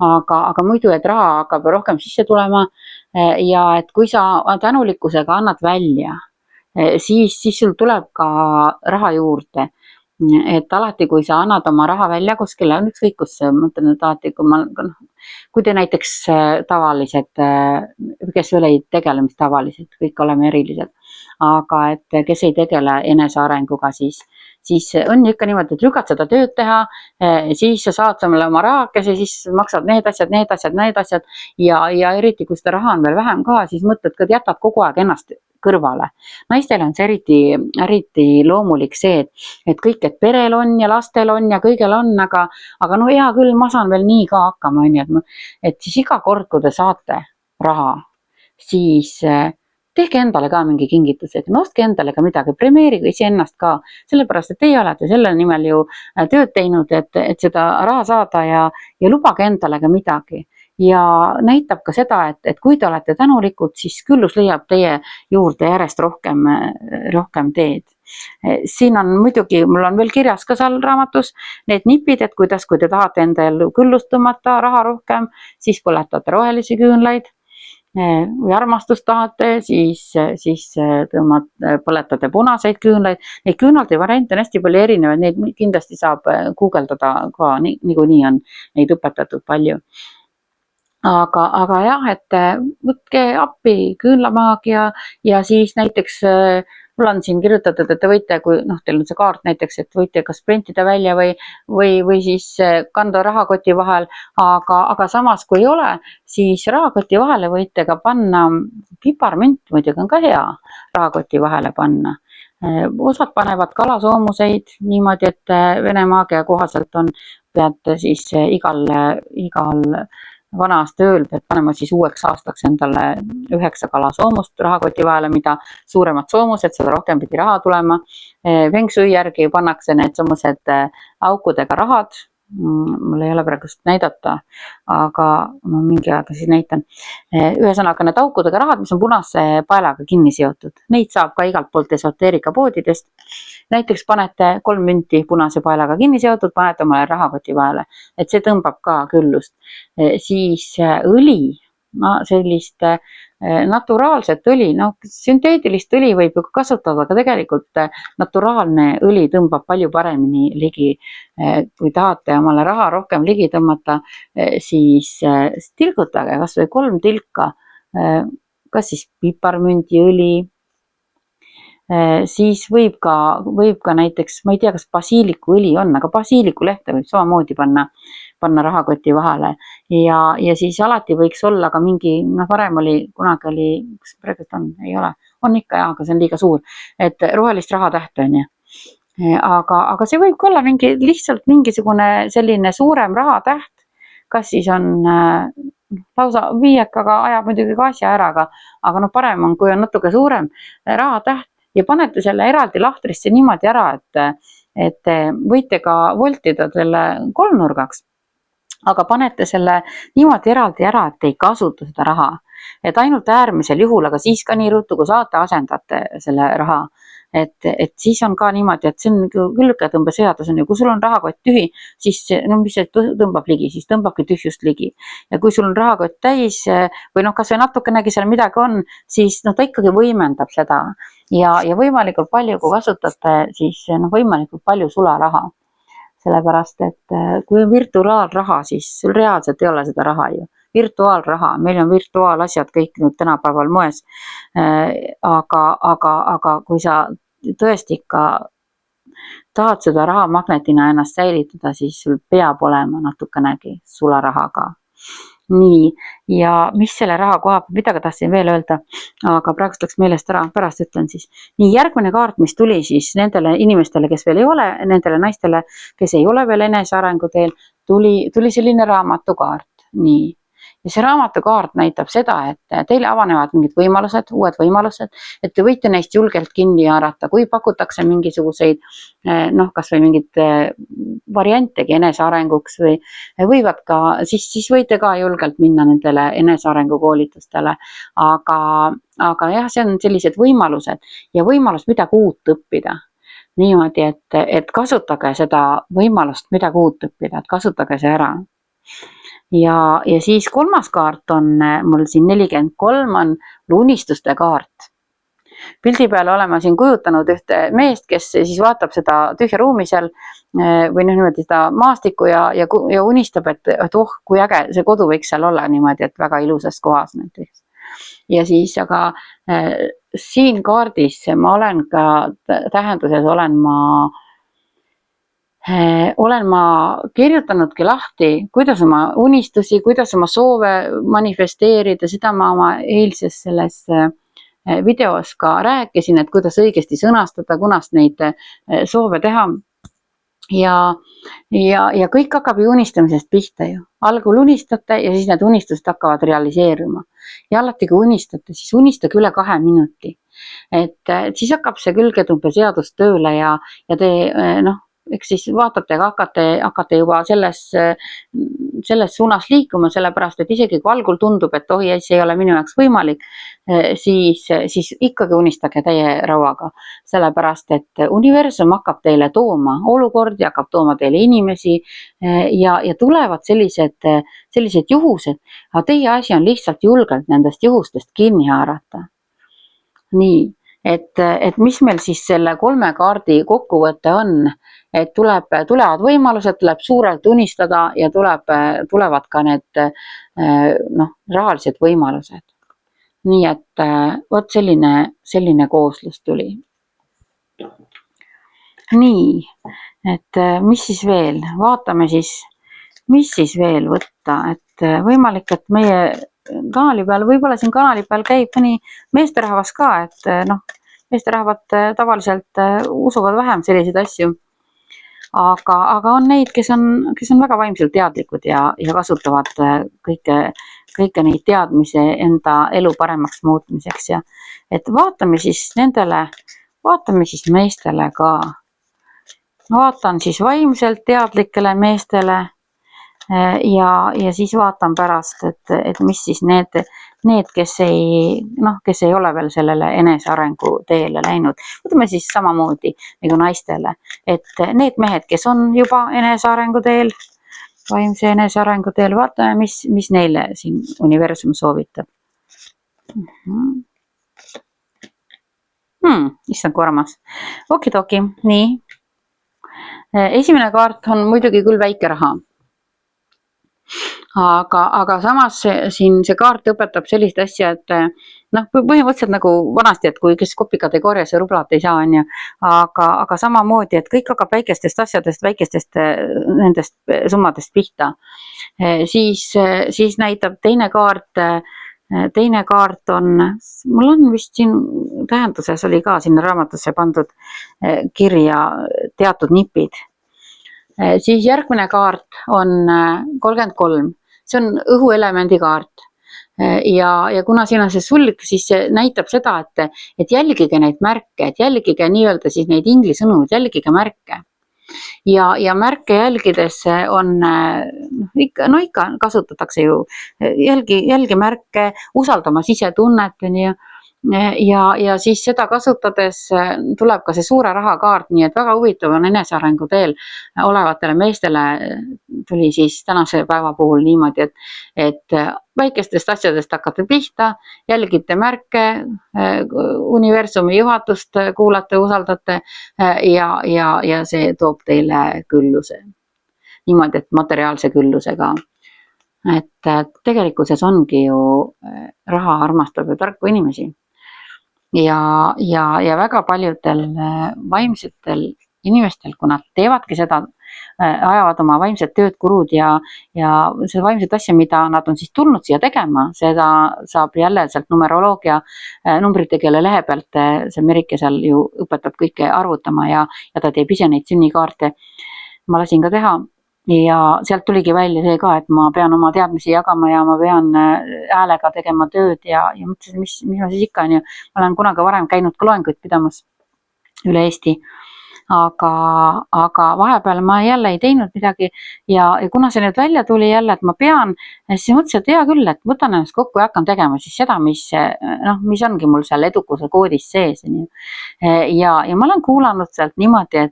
aga muidu, et raha hakkab rohkem sisse tulema ja et kui sa tänulikkusega annad välja, siis sul tuleb ka raha juurde et alati, kui sa annad oma raha välja kuskile, on ükskõik kus, mõtlen, et alati, kui te näiteks tavalised, kes veel ei tegele, mis tavalised, kõik oleme erilised, aga et kes ei tegele enesearenguga, siis on ikka niimoodi, et lükkad seda tööd teha, siis sa saad samale oma rahakese, siis maksad need asjad ja eriti, kui seda raha on veel vähem ka, siis mõtled, et jätad kogu aeg ennast kõrvale. Naistel on see eriti loomulik see, et kõik, et perel on ja lastel on ja kõigel on, aga no hea küll, ma saan veel nii ka hakkama, et siis iga kord, kui te saate raha, siis tehke endale ka mingi kingitused, ostke endale ka midagi, premeerige iseennast ka, sellepärast, et teie olete selle nimel ju tööd teinud, et seda raha saada ja lubage endale ka midagi. Ja näitab ka seda, et kui te olete tänulikud, siis küllus leiab teie juurde järjest rohkem teed. Siin on muidugi, mul on veel kirjas ka seal raamatus need nipid, et kuidas, kui te tahate endale küllust tõmmata raha rohkem, siis põletate rohelisi küünlaid. Või armastust tahate, siis põletate punaseid küünlaid. Neid küünlate variante on hästi palju erinevaid, neid kindlasti saab guugeldada ka, niikuinii on neid õpetatud palju. Aga jah, et võtke appi küünlamaagia ja siis näiteks mul on siin kirjutatud, et te võite, kui teil on see kaart näiteks, et võite kas printida välja või siis kanda rahakoti vahel, aga samas kui ei ole, siis rahakoti vahele võite ka panna piparmünt, muidugi on ka hea rahakoti vahele panna. Osad panevad kalasoomuseid niimoodi, et Vene maagia kohaselt peate siis igal vana-aasta ööl pead panema siis uueks aastaks endale 9 kalasoomust rahakoti vahele, mida suuremad soomused, seda rohkem pidi raha tulema. Feng Shui järgi pannakse need samused aukudega rahad, mul ei ole praegust näidata, aga ma mingi aega siis näitan. Ühesõnaga need aukudega rahad, mis on punase paelaga kinni seotud, neid saab ka igalt poolt esoteerika poodidest. Näiteks panete 3 münti punase paelaga kinni seotud, panete omale rahakoti vahele, et see tõmbab ka küllust. Siis õli, sellist naturaalset õli, sünteetilist õli võib ju kasutada, aga tegelikult naturaalne õli tõmbab palju paremini ligi. Kui tahate omale raha rohkem ligi tõmmata, siis tilgutage kas või 3 tilka, kas siis piparmündiõli, siis võib ka näiteks, ma ei tea, kas basiilikuõli on, aga basiilikulehte võib samamoodi panna rahakoti vahele ja siis alati võiks olla ka mingi, varem kunagi oli, kas praegu ei ole, on ikka jah, aga see on liiga suur, et rohelist rahatähte on ju. Aga see võib ka olla lihtsalt mingisugune selline suurem rahatäht, kas siis on lausa viiekaga ajab muidugi ka asja ära, aga parem on, kui on natuke suurem rahatäht ja panete selle eraldi lahtrisse niimoodi ära, et võite ka voltida selle kolmnurgaks, aga panete selle niimoodi eraldi ära, et ei kasuta seda raha, et ainult äärmisel juhul, aga siis ka nii ruttu, kui saate, asendate selle raha. Et siis on ka niimoodi, et see on külgetõmbeseadus on ju, kui sul on rahakott tühi, siis mis see tõmbab ligi, siis tõmbabki tühjust ligi. Ja kui sul on rahakott täis või kas või natukenegi seal midagi on, siis ta ikkagi võimendab seda ja võimalikult palju, kui kasutate, siis võimalikult palju sularaha. Sellepärast, et kui on virtuaalraha, siis sul reaalselt ei ole seda raha ju. Virtuaalraha, meil on virtuaalasjad kõik nüüd tänapäeval moes, aga kui sa tõesti ikka tahad seda rahamagnetina ennast säilitada, siis sul peab olema natukenegi sularahaga. Nii, ja mis selle raha koha peal, mida tahtsin veel öelda, aga praegu läks meelest ära, pärast ütlen siis. Nii, järgmine kaart, mis tuli siis nendele inimestele, kes veel ei ole, nendele naistele, kes ei ole veel enesearengu teel, tuli selline raamatukaart. Nii. Ja see raamatukaart näitab seda, et teile avanevad mingid võimalused, uued võimalused, et te võite neist julgelt kinni haarata, kui pakutakse mingisuguseid, kas või mingid variantegi enesearenguks või võivad ka, siis võite ka julgelt minna nendele enesearengu koolitustele, aga jah, see on sellised võimalused ja võimalus midagi uut õppida. Niimoodi, et kasutage seda võimalust midagi uut õppida, et kasutage see ära. Ja siis 3. kaart on mul siin 43 on unistuste kaart. pildi peal olen ma siin kujutanud ühte meest, kes siis vaatab seda tühja ruumi seal või niimoodi seda maastikku ja unistab, et oh, kui äge see kodu võiks seal olla niimoodi, et väga ilusas kohas näiteks. Ja siis, aga siin kaardis ma olen ka tähenduses olen ma kirjutanudki lahti, kuidas oma unistusi, kuidas oma soove manifesteerida, seda ma oma eilses selles videos ka rääkisin, et kuidas õigesti sõnastada, kunas neid soove teha. Ja kõik hakkab ju unistamisest pihta ju. Algul unistate ja siis need unistused hakkavad realiseeruma. Ja alati kui unistate, siis unistage üle 2 minuti. Et siis hakkab see külgetumbe seadus tööle ja te eks siis vaatate, hakkate juba selles suunas liikuma, sellepärast, et isegi kui algul tundub, et oi, see ei ole minu jaoks võimalik, siis ikkagi unistage täie rauaga, sellepärast, et universum hakkab teile tooma olukordi, hakkab tooma teile inimesi ja tulevad sellised juhused, aga teie asi on lihtsalt julgelt nendest juhustest kinni haarata. Nii, et mis meil siis selle 3 kaardi kokkuvõte on, et tulevad võimalused, tuleb suurelt unistada ja tulevad ka need rahalised võimalused. Nii et vot selline kooslus tuli. Nii, et mis siis veel, vaatame siis, mis siis veel võtta, et võimalik, et meie kanali peal, võib-olla siin kanali peal käib mõni meesterahvas ka, et meesterahvad tavaliselt usuvad vähem selliseid asju. Aga on neid, kes on väga vaimselt teadlikud ja kasutavad kõike neid teadmisi enda elu paremaks muutmiseks ja et vaatame siis meestele ka. Vaatan siis vaimselt teadlikele meestele ja siis vaatan pärast, et mis siis need, kes ei ole veel sellele enesearengu teele läinud. Võtame siis samamoodi nagu naistele, et need mehed, kes on juba enesearengu teel, vaimse enesearengu teel, vaatame, mis neile siin universum soovitab. Issand, kui armas. Okidoki, nii. Esimene kaart on muidugi küll väike raha. Aga samas siin see kaart õpetab sellist asja, et põhimõtteliselt nagu vanasti, et kui kes kopikad ei korja, see rublat ei saa, on ju. Aga samamoodi, et kõik hakkab väikestest asjadest, väikestest nendest summadest pihta. Siis näitab teine kaart on, mul on vist siin tähenduses oli ka sinna raamatusse pandud kirja teatud nipid. Siis järgmine kaart on 33. See on õhuelemendi kaart. Ja kuna siin on see sulg, siis see näitab seda, et jälgige neid märke, et jälgige nii-öelda siis neid inglisõnu, et jälgige märke. Ja märke jälgides on, ikka kasutatakse ju, jälgi märke, usaldama sisetunnet, ja siis seda kasutades tuleb ka see suure raha kaart, nii et väga huvitav on enesearengu teel olevatele meestele tuli siis tänase päeva puhul niimoodi, et väikestest asjadest hakkate pihta, jälgite märke, universumi juhatust kuulate, usaldate ja see toob teile külluse. Niimoodi, et materiaalse küllusega. Et tegelikkuses ongi ju raha armastab ju tarku inimesi. Ja väga paljudel vaimsetel inimestel, kui nad teevadki seda, ajavad oma vaimset tööd, kulud ja see vaimset asja, mida nad on siis tulnud siia tegema, seda saab jälle sealt numeroloogia numbrite keele lehe pealt, see Merike seal ju õpetab kõike arvutama ja ta teeb ise neid sünnikaarte. Ma lasin ka teha. Ja sealt tuligi välja see ka, et ma pean oma teadmisi jagama ja ma pean häälega tegema tööd ja mõtlesin, mis ma siis ikka on ju. Ma olen kunagi varem käinud ka loenguid pidamas üle Eesti, aga vahepeal ma jälle ei teinud midagi ja kuna see nüüd välja tuli jälle, et ma pean, siis mõtlesin, et hea küll, et võtan ennast kokku ja hakkan tegema siis seda, mis ongi mul seal edukuse koodis sees. Ja ma olen kuulanud sealt niimoodi,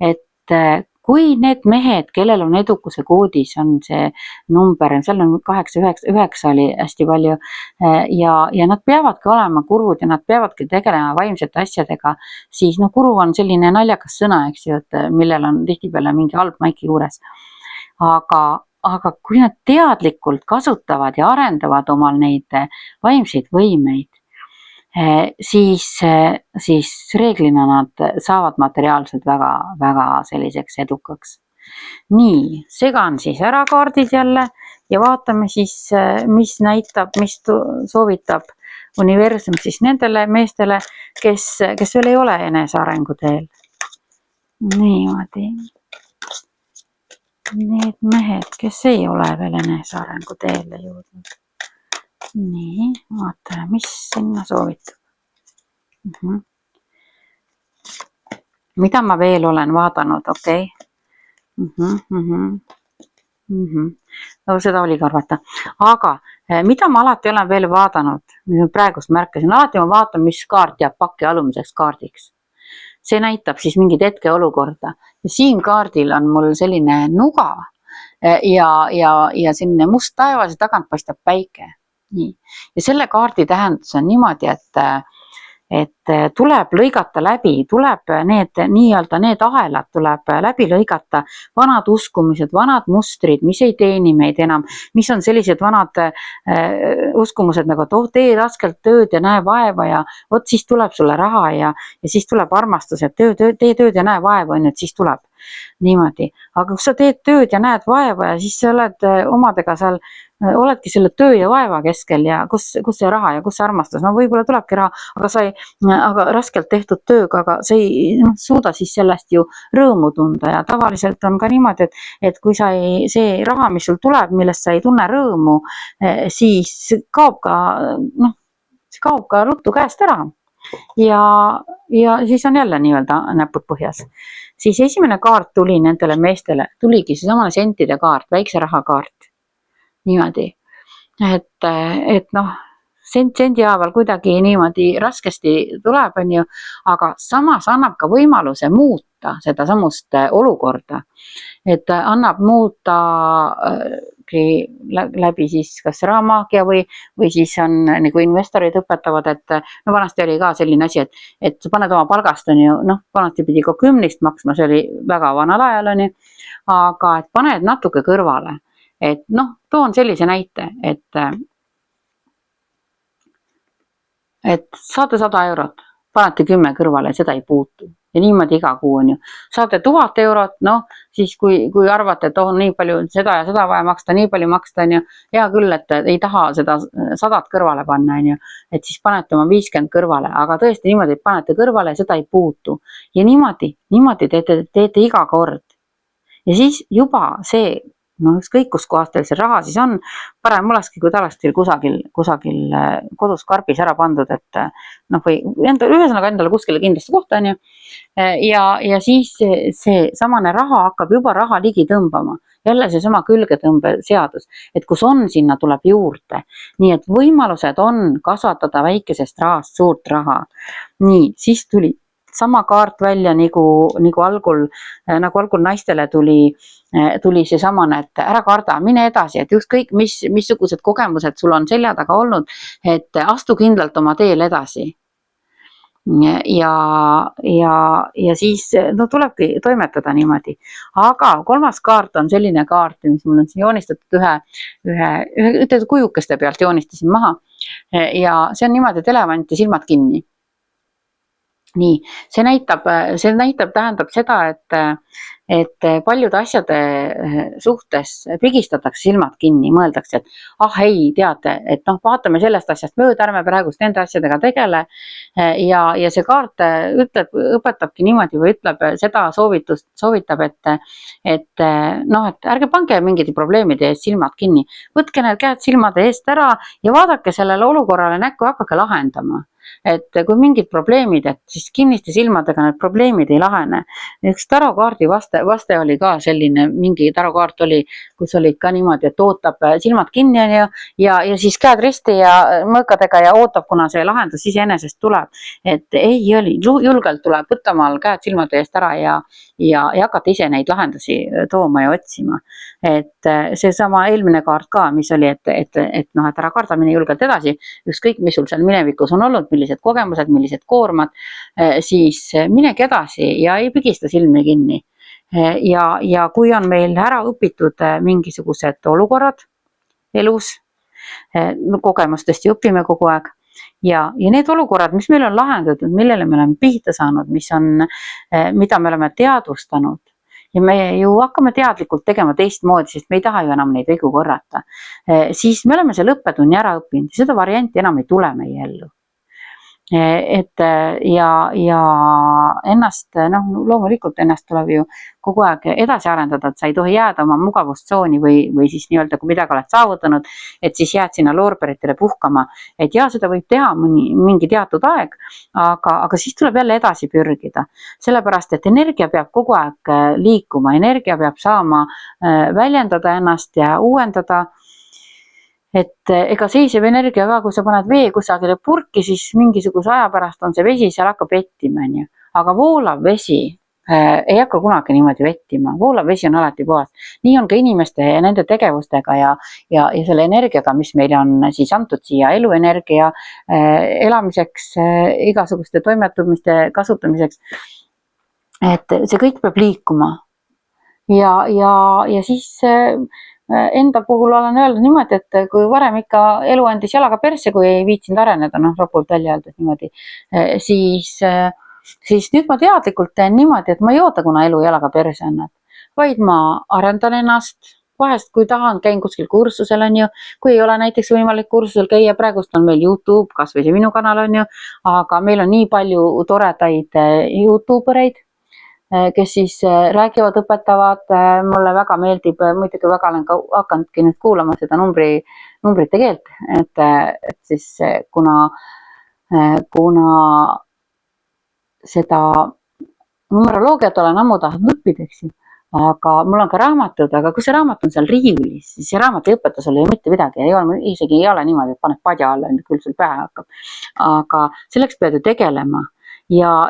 et kui need mehed, kellel on edukuse koodis, on see number, seal on 8, 9 oli hästi palju ja nad peavadki olema gurud ja nad peavadki tegelema vaimsete asjadega, siis no guru on selline naljakas sõna, eks ju, et millel on tihtipeale mingi halb maiki juures. Aga kui nad teadlikult kasutavad ja arendavad omal neid vaimseid võimeid, siis reeglina nad saavad materiaalselt väga selliseks edukaks. Nii, segan siis ära kaardid jälle ja vaatame siis, mis näitab, mis soovitab universum siis nendele meestele, kes veel ei ole enesearengu teel. Niimoodi. Need mehed, kes ei ole veel enesearengu teele jõudnud. Nii, vaatame, mis sinna soovitab. Mida ma veel olen vaadanud, okei. No, seda oli karvata. Aga mida ma alati olen veel vaadanud, praegust märkasin, alati ma vaatan, mis kaart jääb paki alumiseks kaardiks. See näitab siis mingit hetkeolukorda. Ja siin kaardil on mul selline nuga ja selline must taevas ja tagant paistab päike. Nii. Ja selle kaardi tähendus on niimoodi, et tuleb lõigata läbi, tuleb need ahelad tuleb läbi lõigata, vanad uskumised, vanad mustrid, mis ei teeni meid enam, mis on sellised vanad uskumused nagu, et tee raskelt tööd ja näe vaeva ja siis tuleb sulle raha ja siis tuleb armastus, et tee tööd ja näe vaeva, et siis tuleb niimoodi. Aga kui sa teed tööd ja näed vaeva ja siis sa oled omadega seal, oledki selle töö ja vaeva keskel ja kus see raha ja kus see armastus, no võib-olla tulebki raha, aga raskelt tehtud tööga, aga sa ei suuda siis sellest ju rõõmu tunda ja tavaliselt on ka niimoodi, et kui see raha, mis sul tuleb, millest sa ei tunne rõõmu, siis kaob ka ruttu käest ära. Ja siis on jälle nii-öelda näpud põhjas. Siis esimene kaart tuli nendele meestele, tuligi seesamane sentide kaart, väikse raha kaart. Niimoodi. Et sendi haaval kuidagi niimoodi raskesti tuleb, aga samas annab ka võimaluse muuta seda samust olukorda. Et annab muuta läbi siis kas raamaagia või siis on nagu investorid õpetavad, et vanasti oli ka selline asi, et sa paned oma palgast, vanasti pidi ka 10 maksma, see oli väga vanal ajal, aga et paned natuke kõrvale. Et toon sellise näite, et saate 100 eurot, panete 10 kõrvale, seda ei puutu. Ja niimoodi iga kuu on ju. Saate 1000 eurot, siis kui arvate, et nii palju seda ja seda vaja maksta, nii palju maksta, hea küll, et ei taha seda 100 kõrvale panna, et siis panete oma 50 kõrvale, aga tõesti niimoodi, et panete kõrvale ja seda ei puutu. Ja niimoodi teete iga kord. Ja siis juba see, ükskõik kus kohast teil see raha siis on, parem olekski, kui ta oleks teil kusagil kodus karbis ära pandud, et või ühesõnaga endale kuskile kindlasti kohta on ju. Ja siis see samane raha hakkab juba raha ligi tõmbama. Jälle see sama külgetõmbe seadus, et kus on, sinna tuleb juurde. Nii et võimalused on kasvatada väikesest rahast suurt raha. Nii, siis tuli sama kaart välja nagu algul naistele tuli see samane, et ära karda, mine edasi, et ükskõik missugused kogemused sul on selja taga olnud, et astu kindlalt oma teel edasi. Ja siis tulebki toimetada niimoodi. Aga kolmas kaart on selline kaart, mis mul on siin joonistatud ühe kujukeste pealt joonistasin maha ja see on niimoodi, et elevant ja silmad kinni. Nii, see tähendab seda, et paljude asjade suhtes pigistatakse silmad kinni, mõeldakse, et ei, teate, et vaatame sellest asjast mööda, ärme praegust nende asjadega tegele ja see kaart õpetabki niimoodi või ütleb seda soovitab, et ärge pange mingite probleemide eest silmad kinni, võtke need käed silmade eest ära ja vaadake sellele olukorrale näkku, hakake lahendama. Et kui mingid probleemid, et siis kinniste silmadega need probleemid ei lahene. Üks tarokaardi vaste oli ka selline, mingi tarokaart oli, kus olid ka niimoodi, et ootab silmad kinni ja siis käed risti ja mõõkadega ja ootab, kuna see lahendus iseenesest tuleb. Et ei oli, julgelt tuleb võtta omal käed silmade eest ära ja hakata ise neid lahendusi tooma ja otsima. Et seesama eelmine kaart ka, mis oli, et ära karda, mine julgelt edasi, ükskõik, mis sul seal minevikus on olnud, millised kogemused, millised koormad, siis minegi edasi ja ei pigista silmi kinni. Ja kui on meil ära õpitud mingisugused olukorrad elus, kogemustest ju õpime kogu aeg, ja need olukorrad, mis meil on lahendatud, millele me oleme pihta saanud, mida me oleme teadvustanud, ja me ju hakkame teadlikult tegema teistmoodi, sest me ei taha ju enam neid vigu korrata, siis me oleme selle õppetunni ära õppinud ja seda varianti enam ei tule meie ellu. Et ja ennast, loomulikult ennast tuleb ju kogu aeg edasi arendada, et sa ei tohi jääda oma mugavustsooni või siis nii-öelda, kui midagi oled saavutanud, et siis jääd sinna loorberitele puhkama. Et ja seda võib teha mingi teatud aeg, aga siis tuleb jälle edasi pürgida. Sellepärast, et energia peab kogu aeg liikuma, energia peab saama väljendada ennast ja uuendada. Et ega seisev energia ka, kui sa paned vee kusagile purki, siis mingisuguse aja pärast on see vesi, seal hakkab vettima, aga voolav vesi ei hakka kunagi niimoodi vettima, voolav vesi on alati puhas. Nii on ka inimeste ja nende tegevustega ja selle energiaga, mis meile on siis antud siia eluenergia elamiseks, igasuguste toimetumiste kasutamiseks. Et see kõik peab liikuma ja siis enda puhul olen öelnud niimoodi, et kui varem ikka elu andis jalaga persse, kui ei viitsinud areneda, ropult välja öeldes niimoodi, siis nüüd ma teadlikult teen niimoodi, et ma ei oota, kuna elu jalaga persse annab, vaid ma arendan ennast. Vahest, kui tahan, käin kuskil kursusel, kui ei ole näiteks võimalik kursusel käia, praegust on meil YouTube, kas või see minu kanal aga meil on nii palju toredaid YouTubereid, kes siis räägivad, õpetavad, mulle väga meeldib, muidugi väga olen ka hakanudki nüüd kuulama seda numbrite keelt, et siis kuna seda numeroloogiat olen ammu tahtnud õppida, eks ju, aga mul on ka raamatud, aga kui see raamat on seal riiulis, siis see raamat ei õpeta sulle ju mitte midagi, isegi ei ole niimoodi, et paned padja alla, küll sul pähe hakkab, aga selleks pead ju tegelema. Ja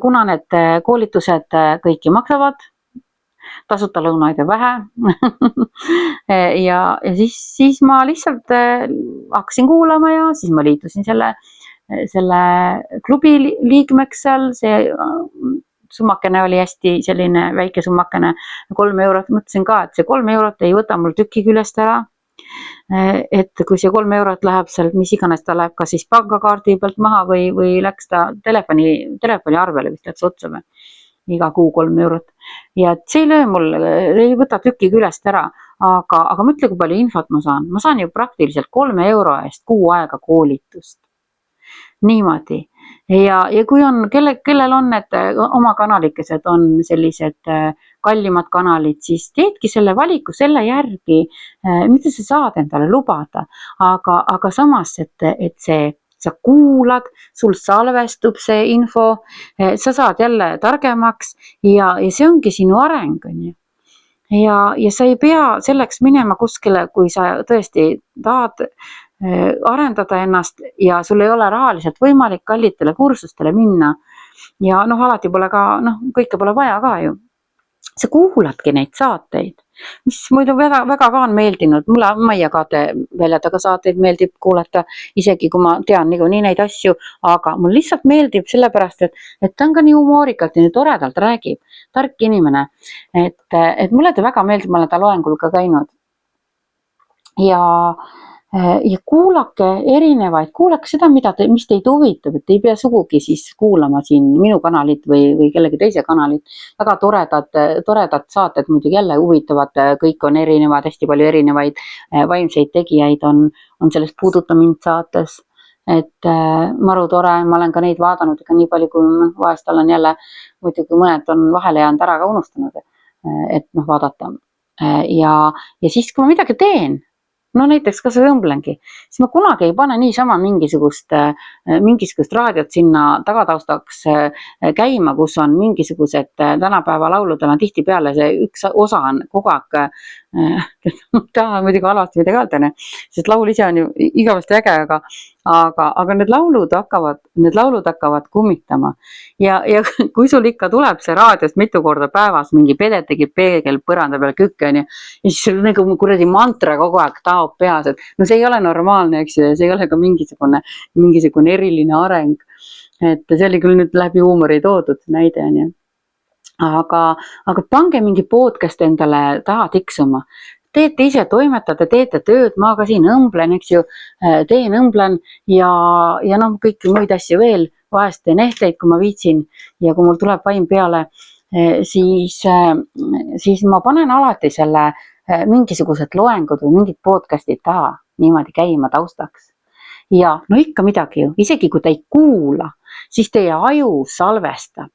kuna need koolitused kõiki maksavad, tasuta lõunaid on vähe ja siis ma lihtsalt hakkasin kuulama ja siis ma liitusin selle klubi liikmeks seal, see summakene oli hästi selline väike summakene, 3 eurot, mõtlesin ka, et see 3 eurot ei võta mul tüki küljest ära. Et kui see 3 eurot läheb seal, mis iganes ta läheb, kas siis pangakaardi pealt maha või läks ta telefoni arvele, vist läks otsa või iga kuu 3 eurot. Ja see ei löö mul, ei võta tüki küljest ära, aga mõtle, kui palju infot ma saan. Ma saan ju praktiliselt 3 euro eest kuu aega koolitust. Niimoodi. Ja kui on, kellel on need oma kanalikesed on sellised kallimad kanalid, siis teedki selle valiku selle järgi, mida sa saad endale lubada, aga samas, et sa kuulad, sul salvestub see info, sa saad jälle targemaks ja see ongi sinu areng, ja sa ei pea selleks minema kuskile, kui sa tõesti tahad arendada ennast ja sul ei ole rahaliselt võimalik kallitele kursustele minna ja alati pole ka, kõike pole vaja ka ju. Sa kuuladki neid saateid, mis muidu väga, väga ka on meeldinud. Mulle Maia Kade väljadaga saateid meeldib kuulata, isegi kui ma tean niikuinii neid asju, aga mul lihtsalt meeldib sellepärast, et ta on ka nii humoorikalt ja nii toredalt räägib, tark inimene, et mulle ta väga meeldib, ma olen ta loengul ka käinud. Ja kuulake erinevaid, kuulake seda, mis teid huvitab, et ei pea sugugi siis kuulama siin minu kanalit või kellegi teise kanalit. Väga toredad saated muidugi jälle huvitavad, kõik on erinevad, hästi palju erinevaid vaimseid tegijaid on sellest Puuduta mind saates. Et maru tore, ma olen ka neid vaadanud ega nii palju, kui vahest olen jälle, muidugi mõned on vahele jäänud ära ka unustanud, et vaadata. Ja siis, kui ma midagi teen, näiteks kas või õmblengi, siis ma kunagi ei pane niisama mingisugust raadiot sinna tagataustaks käima, kus on mingisugused tänapäeva lauludel on tihtipeale see üks osa on kogu aeg tahan muidugi alasti midagi öelda, sest laul ise on ju igavesti äge, aga need laulud hakkavad kummitama ja kui sul ikka tuleb see raadiost mitu korda päevas mingi Pede tegi peegel põranda peal kükke onju, ja siis sul nagu kuradi mantra kogu aeg taob peas, et no see ei ole normaalne, eks ju, ja see ei ole ka mingisugune eriline areng. Et see oli küll nüüd läbi huumori toodud näide onju. Aga pange mingi podcast endale taha tiksuma. Teete ise, toimetate, teete tööd, ma ka siin õmblen, eks ju, teen õmblen ja noh, kõiki muid asju veel, vahest teen ehteid, kui ma viitsin ja kui mul tuleb vaim peale, siis ma panen alati selle mingisugused loengud või mingid podcastid taha niimoodi käima taustaks. Ja no ikka midagi ju, isegi kui ta ei kuula, siis teie aju salvestab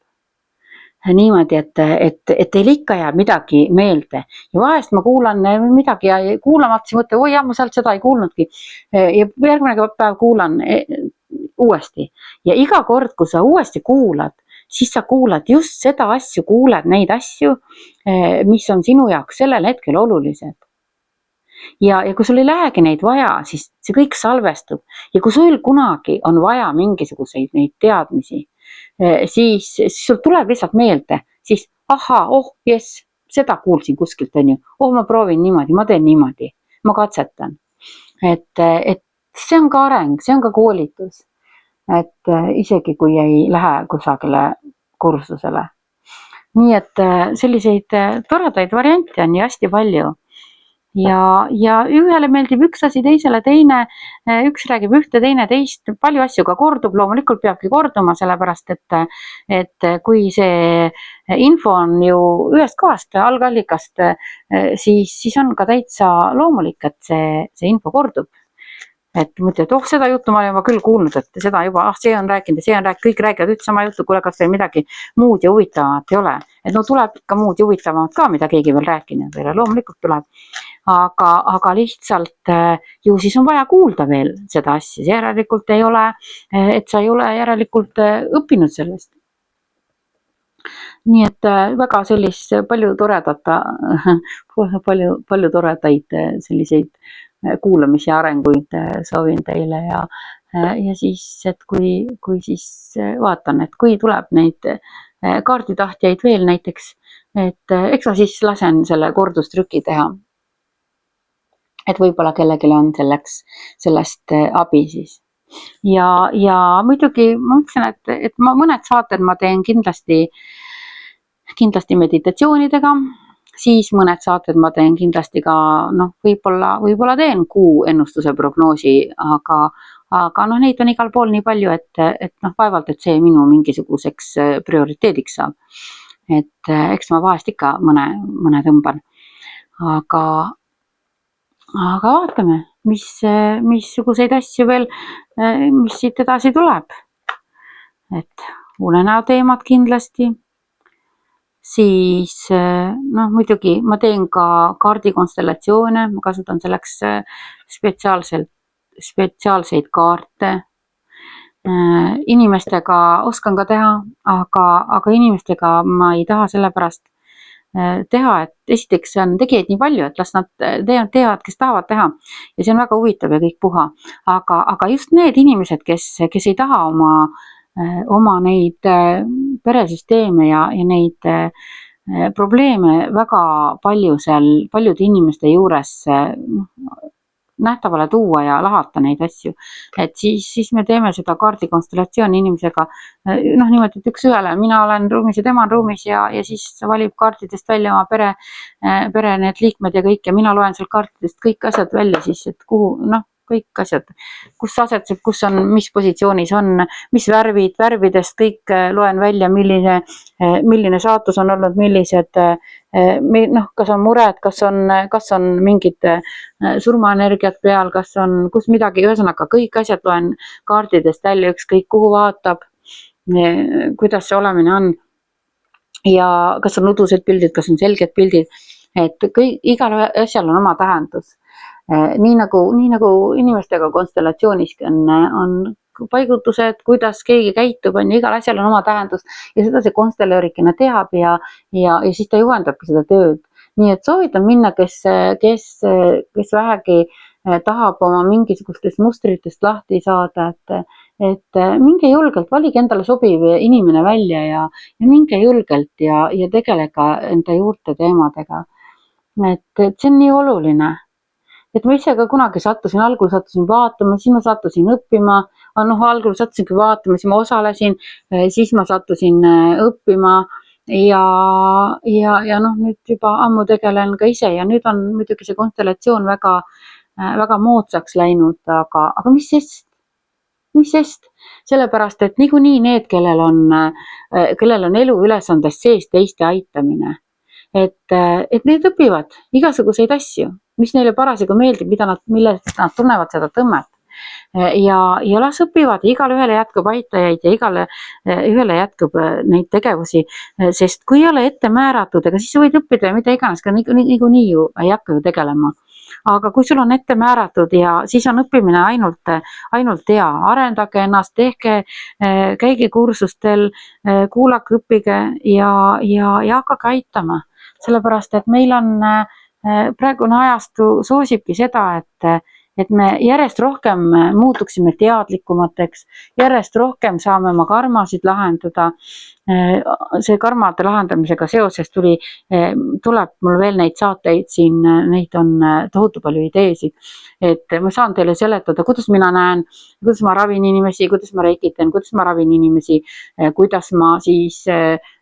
niimoodi, et teil ikka jääb midagi meelde ja vahest ma kuulan midagi ja kuulamata siis mõtlen, oi jah, ma sealt seda ei kuulnudki ja järgmine päev kuulan uuesti ja iga kord, kui sa uuesti kuulad, siis sa kuulad just seda asju, kuuled neid asju, mis on sinu jaoks sellel hetkel olulised. Ja kui sul ei lähegi neid vaja, siis see kõik salvestub ja kui sul kunagi on vaja mingisuguseid neid teadmisi, siis sul tuleb lihtsalt meelde, siis jess, seda kuulsin kuskilt onju, ma proovin niimoodi, ma teen niimoodi, ma katsetan. Et see on ka areng, see on ka koolitus, et isegi kui ei lähe kusagile kursusele. Nii et selliseid toredaid variante on ju hästi palju. Ja ühele meeldib üks asi, teisele teine, üks räägib ühte, teine teist, palju asju ka kordub, loomulikult peabki korduma, sellepärast et kui see info on ju ühest kohast, algallikast, siis on ka täitsa loomulik, et see info kordub. Et mõtled, et seda juttu ma olen juba küll kuulnud, et seda juba, see on rääkinud ja see on rääkinud, kõik räägivad üldse sama juttu, kuule, kas teil midagi muud ja huvitavamat ei ole. Et no tuleb ikka muud ja huvitavamat ka, mida keegi veel rääkinud ei ole, loomulikult tuleb. Aga lihtsalt ju siis on vaja kuulda veel seda asja, see järelikult ei ole, et sa ei ole järelikult õppinud sellest. Nii et väga sellist palju toredaid selliseid kuulamise ja arenguid soovin teile ja siis, et kui siis vaatan, et kui tuleb neid kaarditahtjaid veel näiteks, et eks ma siis lasen selle kordustrüki teha. Et võib-olla kellelgi on sellest abi siis. Ja muidugi ma mõtlesin, et ma mõned saated ma teen kindlasti meditatsioonidega, siis mõned saated ma teen kindlasti ka, võib-olla teen kuu ennustuse prognoosi, aga neid on igal pool nii palju, et vaevalt, et see minu mingisuguseks prioriteediks saab. Et eks ma vahest ikka mõne tõmban. Aga vaatame, missuguseid asju veel, mis siit edasi tuleb. Et unenäo teemad kindlasti. Siis muidugi ma teen ka kaardikonstellatsioone, ma kasutan selleks spetsiaalseid kaarte. Inimestega oskan ka teha, aga inimestega ma ei taha sellepärast teha, et esiteks on tegijaid nii palju, et las nad teevad, kes tahavad teha ja see on väga huvitav ja kõik puha. Aga just need inimesed, kes ei taha oma neid peresüsteeme ja neid probleeme väga paljude inimeste juures nähtavale tuua ja lahata neid asju. Et siis me teeme seda kaardikonstellatsiooni inimesega niimoodi, et üks ühele, mina olen ruumis ja tema on ruumis ja siis valib kaartidest välja oma pere need liikmed ja kõik ja mina loen seal kaartidest kõik asjad välja siis, et kuhu, kõik asjad, kus asetseb, kus on, mis positsioonis on, mis värvidest kõik loen välja, milline saatus on olnud, millised, kas on mured, kas on mingid surmaenergiat peal, kas on, kus midagi, ühesõnaga kõik asjad loen kaardidest välja, ükskõik kuhu vaatab, kuidas see olemine on ja kas on udused pildid, kas on selged pildid, et igal asjal on oma tähendus. Nii nagu inimestega konstellatsioonis on paigutused, kuidas keegi käitub, igal asjal on oma tähendus ja seda see konstellöörikene teab ja siis ta juhendabki seda tööd. Nii et soovitan minna, kes vähegi tahab oma mingisugustest mustritest lahti saada, et minge julgelt, valige endale sobiv inimene välja ja minge julgelt ja tegelege enda juurte teemadega. Et see on nii oluline. Et ma ise ka kunagi algul sattusin vaatama, siis ma sattusin õppima, algul sattusingi vaatama, siis ma osalesin, siis ma sattusin õppima ja nüüd juba ammu tegelen ka ise ja nüüd on muidugi see konstellatsioon väga moodsaks läinud, aga mis sest? Sellepärast, et niikuinii need, kellel on elu ülesandest sees teiste aitamine, et need õpivad igasuguseid asju, mis neile parasjagu meeldib, millest nad tunnevad seda tõmmet. Ja las õpivad, igale ühele jätkub aitajaid ja igale ühele jätkub neid tegevusi, sest kui ei ole ette määratud, ega siis võid õppida ja mida iganes, niikuinii ju ei hakka ju tegelema. Aga kui sul on ette määratud ja siis on õppimine ainult hea, arendage ennast, tehke, käige kursustel, kuulake, õppige ja hakake aitama. Sellepärast, et meil on praegune ajastu soosibki seda, et me järjest rohkem muutuksime teadlikumateks, järjest rohkem saame oma karmasid lahendada. See karmade lahendamisega seoses tuleb mul veel neid saateid siin, neid on tohutu palju ideesid, et ma saan teile seletada, kuidas mina näen, kuidas ma ravin inimesi, kuidas ma reikitan, kuidas ma ravin inimesi, kuidas ma siis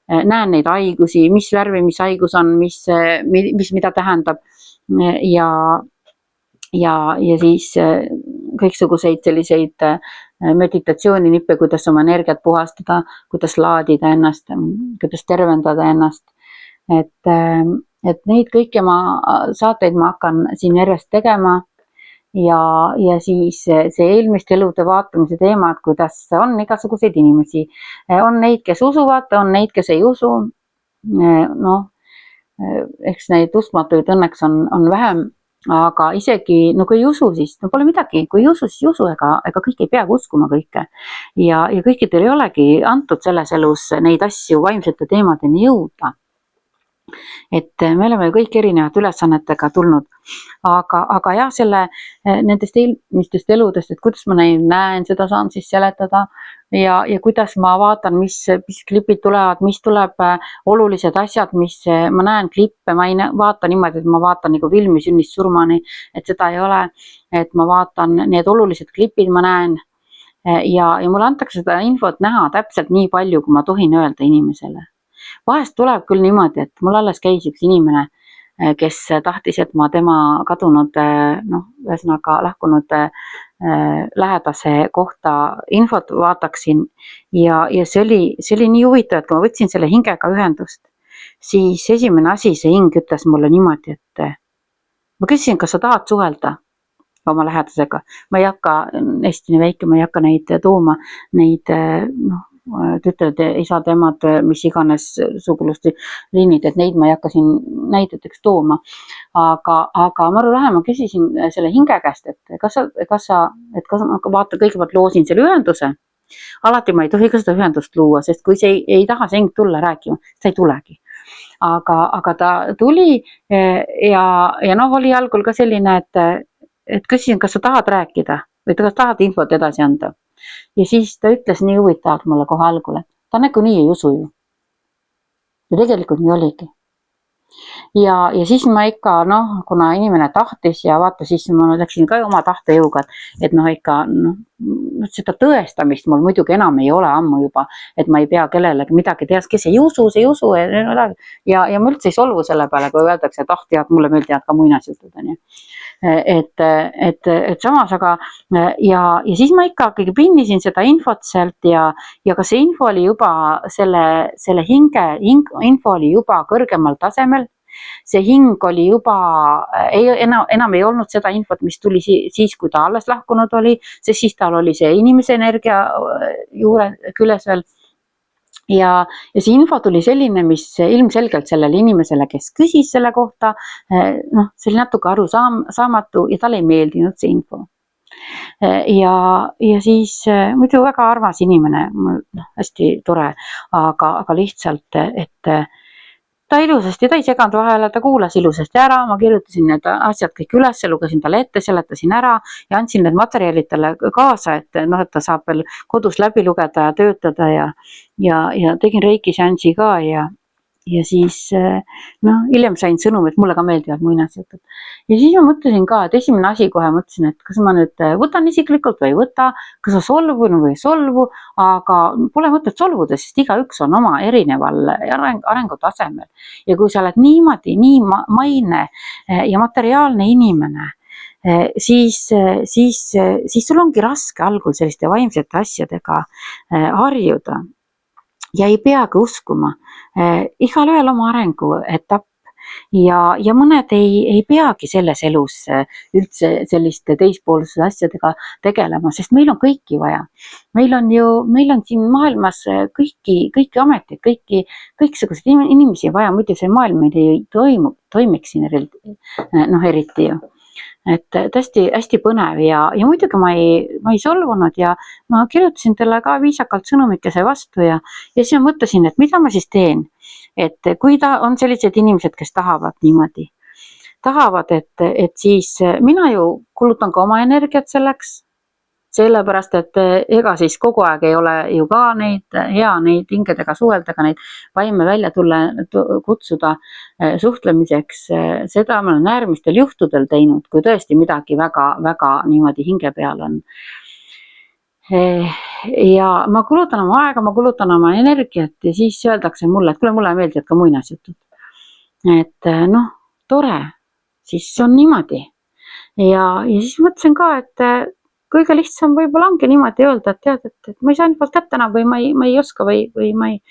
näen neid haigusi, mis värvi, mis haigus on, mis mida tähendab ja siis kõiksuguseid selliseid meditatsiooninippe, kuidas oma energiat puhastada, kuidas laadida ennast, kuidas tervendada ennast. Et neid kõiki saateid ma hakkan siin järjest tegema ja siis see eelmiste elude vaatamise teema, et kuidas on igasuguseid inimesi. On neid, kes usuvad, on neid, kes ei usu. Eks neid uskmatuid õnneks on vähem. Aga isegi, kui ei usu, siis pole midagi, kui ei usu, siis ei usu, ega kõik ei peagi uskuma kõike. Ja kõikidel ei olegi antud selles elus neid asju vaimsete teemadeni jõuda. Et me oleme ju kõik erinevate ülesannetega tulnud. Aga jah, nendest eelmistest eludest, et kuidas ma neid näen, seda saan siis seletada ja kuidas ma vaatan, mis klipid tulevad, mis tuleb olulised asjad, ma näen klippe, ma ei vaata niimoodi, et ma vaatan nagu filmi sünnist surmani, et seda ei ole, et ma vaatan need olulised klipid, ma näen ja mulle antakse seda infot näha täpselt nii palju, kui ma tohin öelda inimesele. Vahest tuleb küll niimoodi, et mul alles käis üks inimene, kes tahtis, et ma tema kadunud, ühesõnaga lahkunud lähedase kohta infot vaataksin ja see oli nii huvitav, et kui ma võtsin selle hingega ühendust, siis esimene asi, see hing ütles mulle niimoodi, et ma küsisin, kas sa tahad suhelda oma lähedasega. Ma ei hakka, hästi nii väike, ma ei hakka neid tooma, neid tütred, isad, emad, mis iganes sugulusti liinid, et neid ma ei hakka siin näideteks tooma. Aga Maru Lähe, ma küsisin selle hinge käest, et kas ma vaata kõigepealt loosin selle ühenduse. Alati ma ei tohi ka seda ühendust luua, sest kui see ei taha see hing tulla rääkima, see ei tulegi. Aga ta tuli ja oli algul ka selline, et küsisin, kas sa tahad rääkida või kas tahad infot edasi anda. Ja siis ta ütles nii huvitavalt mulle kohe algul, et ta nii ei usu ju. Ja tegelikult nii oligi. Ja siis ma ikka, kuna inimene tahtis ja vaata, siis ma läksin ka oma tahtejõuga, et ikka seda tõestamist mul muidugi enam ei ole ammu juba, et ma ei pea kellelegi midagi teha, kes ei usu, see ei usu ja ma üldse ei solvu selle peale, kui öeldakse, et tead, mulle meeldivad ka muinasjutud. Et samas, aga ja siis ma ikkagi pinnisin seda infot sealt ja ka see info oli juba selle info oli juba kõrgemal tasemel. See hing oli juba, enam ei olnud seda infot, mis tuli siis, kui ta alles lahkunud oli, sest siis tal oli see inimese energia küljes veel. Ja see info tuli selline, mis ilmselgelt sellele inimesele, kes küsis selle kohta, see oli natuke arusaamatu ja talle ei meeldinud see info. Ja siis muidu väga armas inimene, hästi tore, aga lihtsalt, et ta ilusasti, ta ei seganud vahele, ta kuulas ilusasti ära, ma kirjutasin need asjad kõik üles, lugesin talle ette, seletasin ära ja andsin need materjalid talle kaasa, et noh, et ta saab veel kodus läbi lugeda ja töötada ja tegin reiki seansi ka ja siis noh, hiljem sain sõnumi, et mulle ka meeldivad muinasjutud. Ja siis ma mõtlesin ka, et esimene asi kohe mõtlesin, et kas ma nüüd võtan isiklikult või ei võta, kas ma solvun või ei solvu, aga pole mõtet solvuda, sest igaüks on oma erineval arengutasemel. Ja kui sa oled niimoodi, nii maine ja materiaalne inimene, siis sul ongi raske algul selliste vaimsete asjadega harjuda. Ja ei peagi uskuma, igal ühel oma arenguetapp ja mõned ei peagi selles elus üldse selliste teispoolsuse asjadega tegelema, sest meil on kõiki vaja. Meil on siin maailmas kõiki ameteid, kõiksuguseid inimesi vaja, muidu see maailm meil ei toimiks siin eriti ju. Et tõesti hästi põnev ja muidugi ma ei solvunud ja ma kirjutasin talle ka viisakalt sõnumikese vastu ja siis ma mõtlesin, et mida ma siis teen, et kui ta on sellised inimesed, kes tahavad niimoodi, et siis mina ju kulutan ka oma energiat selleks, sellepärast, et ega siis kogu aeg ei ole ju ka neid hingedega suhelda, ka neid vaime välja kutsuda suhtlemiseks. Seda ma olen äärmistel juhtudel teinud, kui tõesti midagi väga niimoodi hinge peal on. Ja ma kulutan oma aega, ma kulutan oma energiat ja siis öeldakse mulle, et kuule, mulle meeldivad ka muinasjutud. Et noh, tore, siis on niimoodi. Ja siis mõtlesin ka, et kõige lihtsam võib-olla ongi niimoodi öelda, et tead, et ma ei saa infot kätte enam või ma ei oska või ma ei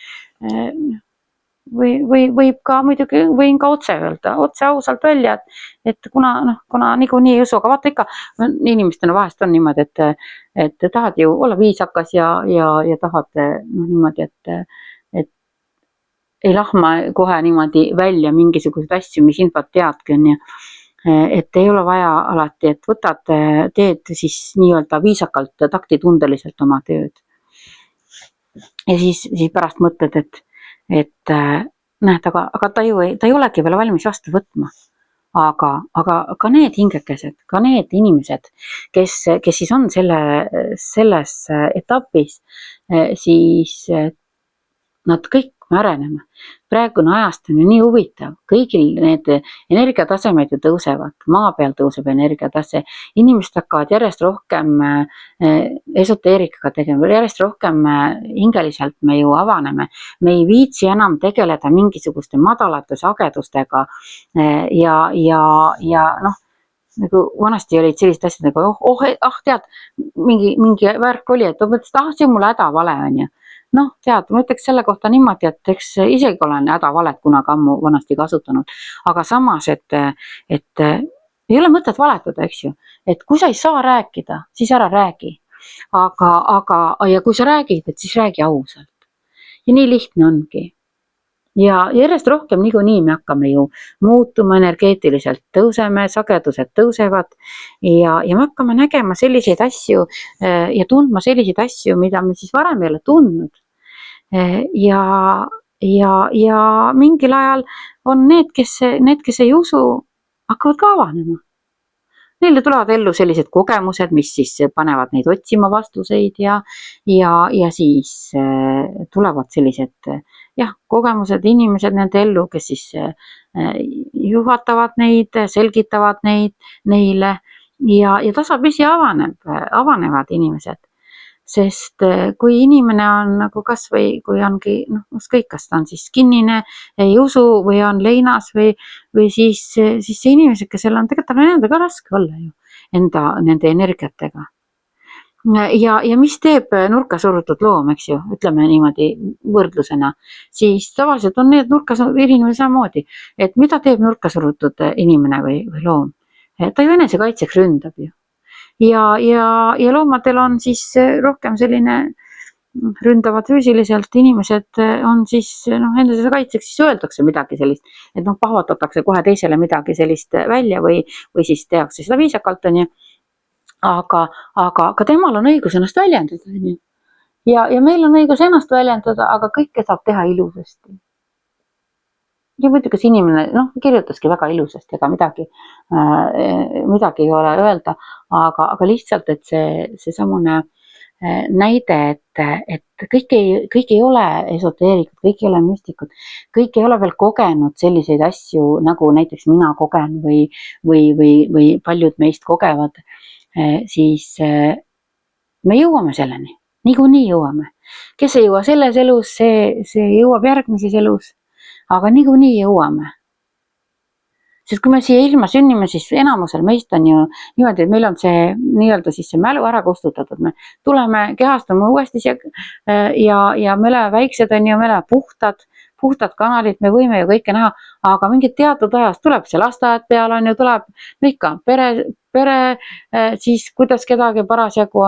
võib ka muidugi, võin ka otse öelda, otse ausalt välja, et kuna niikuinii ei usu, aga vaata ikka, inimestena vahest on niimoodi, et tahad ju olla viisakas ja tahad niimoodi, et ei lahma kohe niimoodi välja mingisuguseid asju, mis infot teadki on ja et ei ole vaja alati, et teed siis nii-öelda viisakalt, taktitundeliselt oma tööd. Ja siis pärast mõtled, et näed, aga ta ei olegi veel valmis vastu võtma. Aga need hingekesed, ka need inimesed, kes siis on selles etapis, siis nad kõik arenema. Praegune ajast on ju nii huvitav, kõigil need energiatasemed ju tõusevad, maa peal tõuseb energiatase, inimesed hakkavad järjest rohkem esoteerikaga tegema, järjest rohkem hingeliselt me ju avaneme, me ei viitsi enam tegeleda mingisuguste madalate sagedustega ja noh, nagu vanasti olid sellised asjad nagu tead, mingi värk oli, et see on mul hädavale on ju. Noh, tead, ma ütleks selle kohta niimoodi, et eks isegi olen hädavalet kunagi ammu vanasti kasutanud, aga samas, et ei ole mõtet valetada, eks ju, et kui sa ei saa rääkida, siis ära räägi, ja kui sa räägid, et siis räägi ausalt ja nii lihtne ongi. Ja järjest rohkem niikuinii me hakkame ju muutuma energeetiliselt, tõuseme, sagedused tõusevad ja me hakkame nägema selliseid asju ja tundma selliseid asju, mida me siis varem ei ole tundnud. Ja mingil ajal on need, kes ei usu, hakkavad ka avanema. Neile tulevad ellu sellised kogemused, mis siis panevad neid otsima vastuseid ja siis tulevad sellised kogemused, inimesed nende ellu, kes siis juhatavad neid, selgitavad neile ja tasapisi avanevad inimesed. Sest kui inimene on nagu kas või kui ongi, ükskõik, kas ta on siis kinnine, ei usu või on leinas või siis see inimesekesel on tegelikult nendega raske olla ju nende energiatega. Ja mis teeb nurka surutud loom, eks ju, ütleme niimoodi võrdlusena, siis tavaliselt on need nurka inimene samamoodi, et mida teeb nurka surutud inimene või loom? Ta ju enesekaitseks ründab ju. Ja loomadel on siis rohkem selline ründavad füüsiliselt, inimesed on siis endase kaitseks, siis öeldakse midagi sellist, et pahvatatakse kohe teisele midagi sellist välja või siis tehakse seda viisakalt, on ju. Aga temal on õigus ennast väljendada, on ju. Ja meil on õigus ennast väljendada, aga kõike saab teha ilusasti. ja muidugi see inimene, kirjutaski väga ilusasti, ega midagi ei ole öelda, aga lihtsalt, et seesamune näide, et kõik ei ole esoteerikud, kõik ei ole müstikud, kõik ei ole veel kogenud selliseid asju, nagu näiteks mina kogen või paljud meist kogevad, siis me jõuame selleni, niikuinii jõuame. Kes ei jõua selles elus, see jõuab järgmises elus, aga niikuinii jõuame. Sest kui me siia ilma sünnime, siis enamusel meist on ju niimoodi, et meil on see nii-öelda siis see mälu ära kustutatud. Me tuleme, kehastume uuesti ja me oleme väiksed, on ju, me oleme puhtad kanalid, me võime ju kõike näha, aga mingid teatud ajast tuleb see lasteaed peale, on ju, tuleb ikka pere, siis kuidas kedagi parasjagu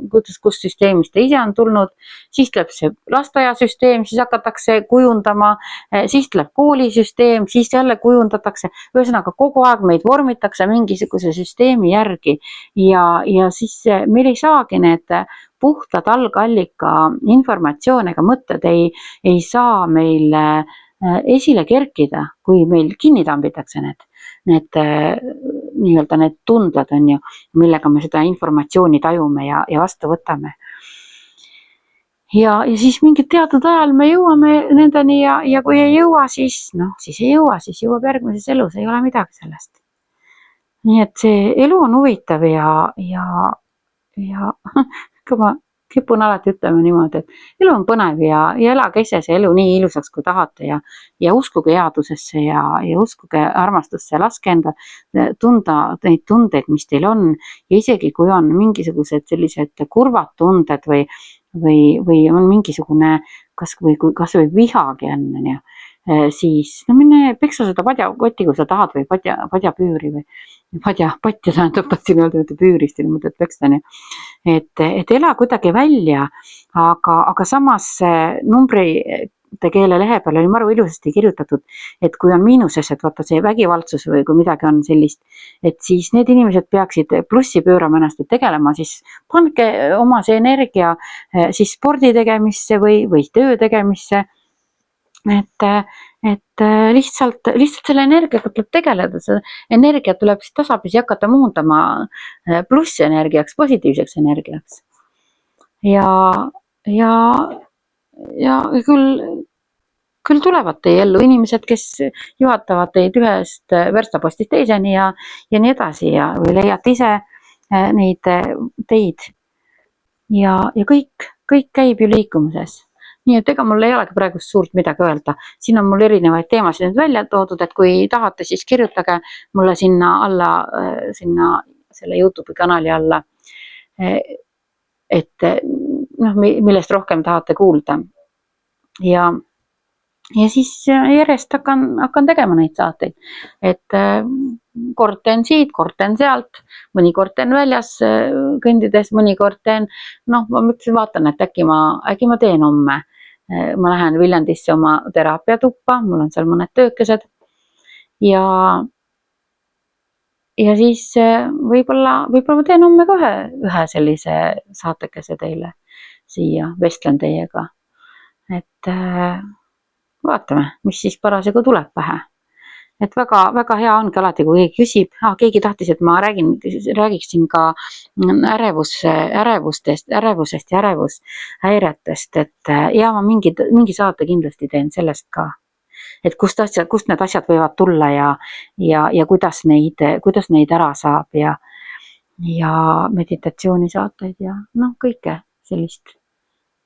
kus süsteemist ta ise on tulnud, siis tuleb see lasteaiasüsteem, siis hakatakse kujundama, siis tuleb koolisüsteem, siis jälle kujundatakse, ühesõnaga kogu aeg meid vormitakse mingisuguse süsteemi järgi ja siis meil ei saagi need puhtad algallika informatsioon ega mõtted ei saa meil esile kerkida, kui meil kinni tambitakse need nii-öelda need tunded on ju, millega me seda informatsiooni tajume ja vastu võtame. Ja siis mingit teatud ajal me jõuame nendeni ja kui ei jõua, siis ei jõua, siis jõuab järgmises elus, ei ole midagi sellest. Nii et see elu on huvitav ja kui ma kipun alati ütlema niimoodi, et elu on põnev ja elage ise see elu nii ilusaks, kui tahate ja uskuge headusesse ja uskuge armastusse, laske enda tunda neid tundeid, mis teil on ja isegi kui on mingisugused sellised kurvad tunded või on mingisugune kas või vihagi on, siis mine peksa seda padjakotti, kui sa tahad või padjapüüri või patja tähendab, tahtsin öelda, mitte püürist, ilma et peksta, et ela kuidagi välja, aga samas numbrite keele lehe peal oli maru ilusasti kirjutatud, et kui on miinuses, et vaata see vägivaldsus või kui midagi on sellist, et siis need inimesed peaksid plussi pöörama ennast tegelema, siis pange oma see energia siis spordi tegemisse või töö tegemisse, et lihtsalt selle energiaga tuleb tegeleda, see energia tuleb siis tasapisi hakata muundama plussenergiaks, positiivseks energiaks. Ja küll tulevad teie ellu inimesed, kes juhatavad teid ühest verstapostist teiseni ja nii edasi või leiate ise neid teid ja kõik käib ju liikumises. Nii et ega mul ei olegi praegu suurt midagi öelda. Siin on mul erinevaid teemasid nüüd välja toodud, et kui tahate, siis kirjutage mulle sinna alla, sinna selle YouTube'i kanali alla, et millest rohkem tahate kuulda. Ja siis järjest hakkan tegema neid saateid, et kord teen siit, kord teen sealt, mõnikord teen väljas kõndides, mõnikord teen, ma mõtlesin, vaatan, et äkki ma teen homme. Ma lähen Viljandisse oma teraapiatuppa, mul on seal mõned töökesed ja siis võib-olla ma teen homme ka ühe sellise saatekese teile siia, vestlen teiega, et vaatame, mis siis parasjagu tuleb pähe. Et väga hea ongi alati, kui keegi küsib, keegi tahtis, et ma räägiksin ka ärevusest ja ärevushäiretest, et ma mingi saate kindlasti teen sellest ka. Et kust need asjad võivad tulla ja kuidas neid ära saab ja meditatsiooni-saateid ja kõike sellist.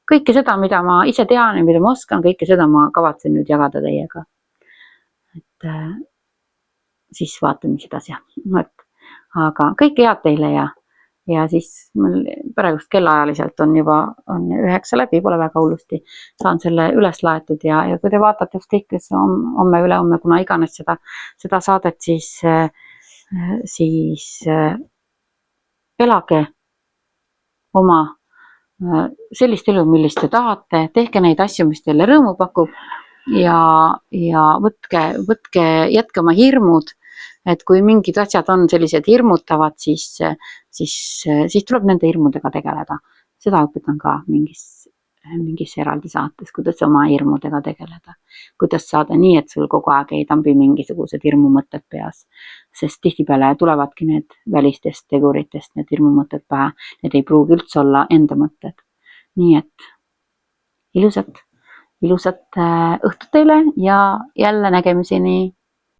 Kõike seda, mida ma ise tean ja mida ma oskan, kõike seda ma kavatsen nüüd jagada teiega. Et siis vaatame, mis edasi. Aga kõike head teile ja siis mul praegust kellaajaliselt on juba 9 läbi, pole väga hullusti. Saan selle üles laetud ja kui te vaatate ükskõik, kes homme, ülehomme, kuna iganes seda saadet, siis elage oma sellist elu, millist te tahate, tehke neid asju, mis teile rõõmu pakub ja jätke oma hirmud, et kui mingid asjad on sellised hirmutavad, siis tuleb nende hirmudega tegeleda. Seda õpetan ka mingis mingis eraldi saates, kuidas oma hirmudega tegeleda. Kuidas saada nii, et sul kogu aeg ei tambi mingisugused hirmumõtted peas. Sest tihtipeale tulevadki need välistest teguritest, need hirmumõtted pähe. Need ei pruugi üldse olla enda mõtted. Nii et ilusat õhtut teile ja jälle nägemiseni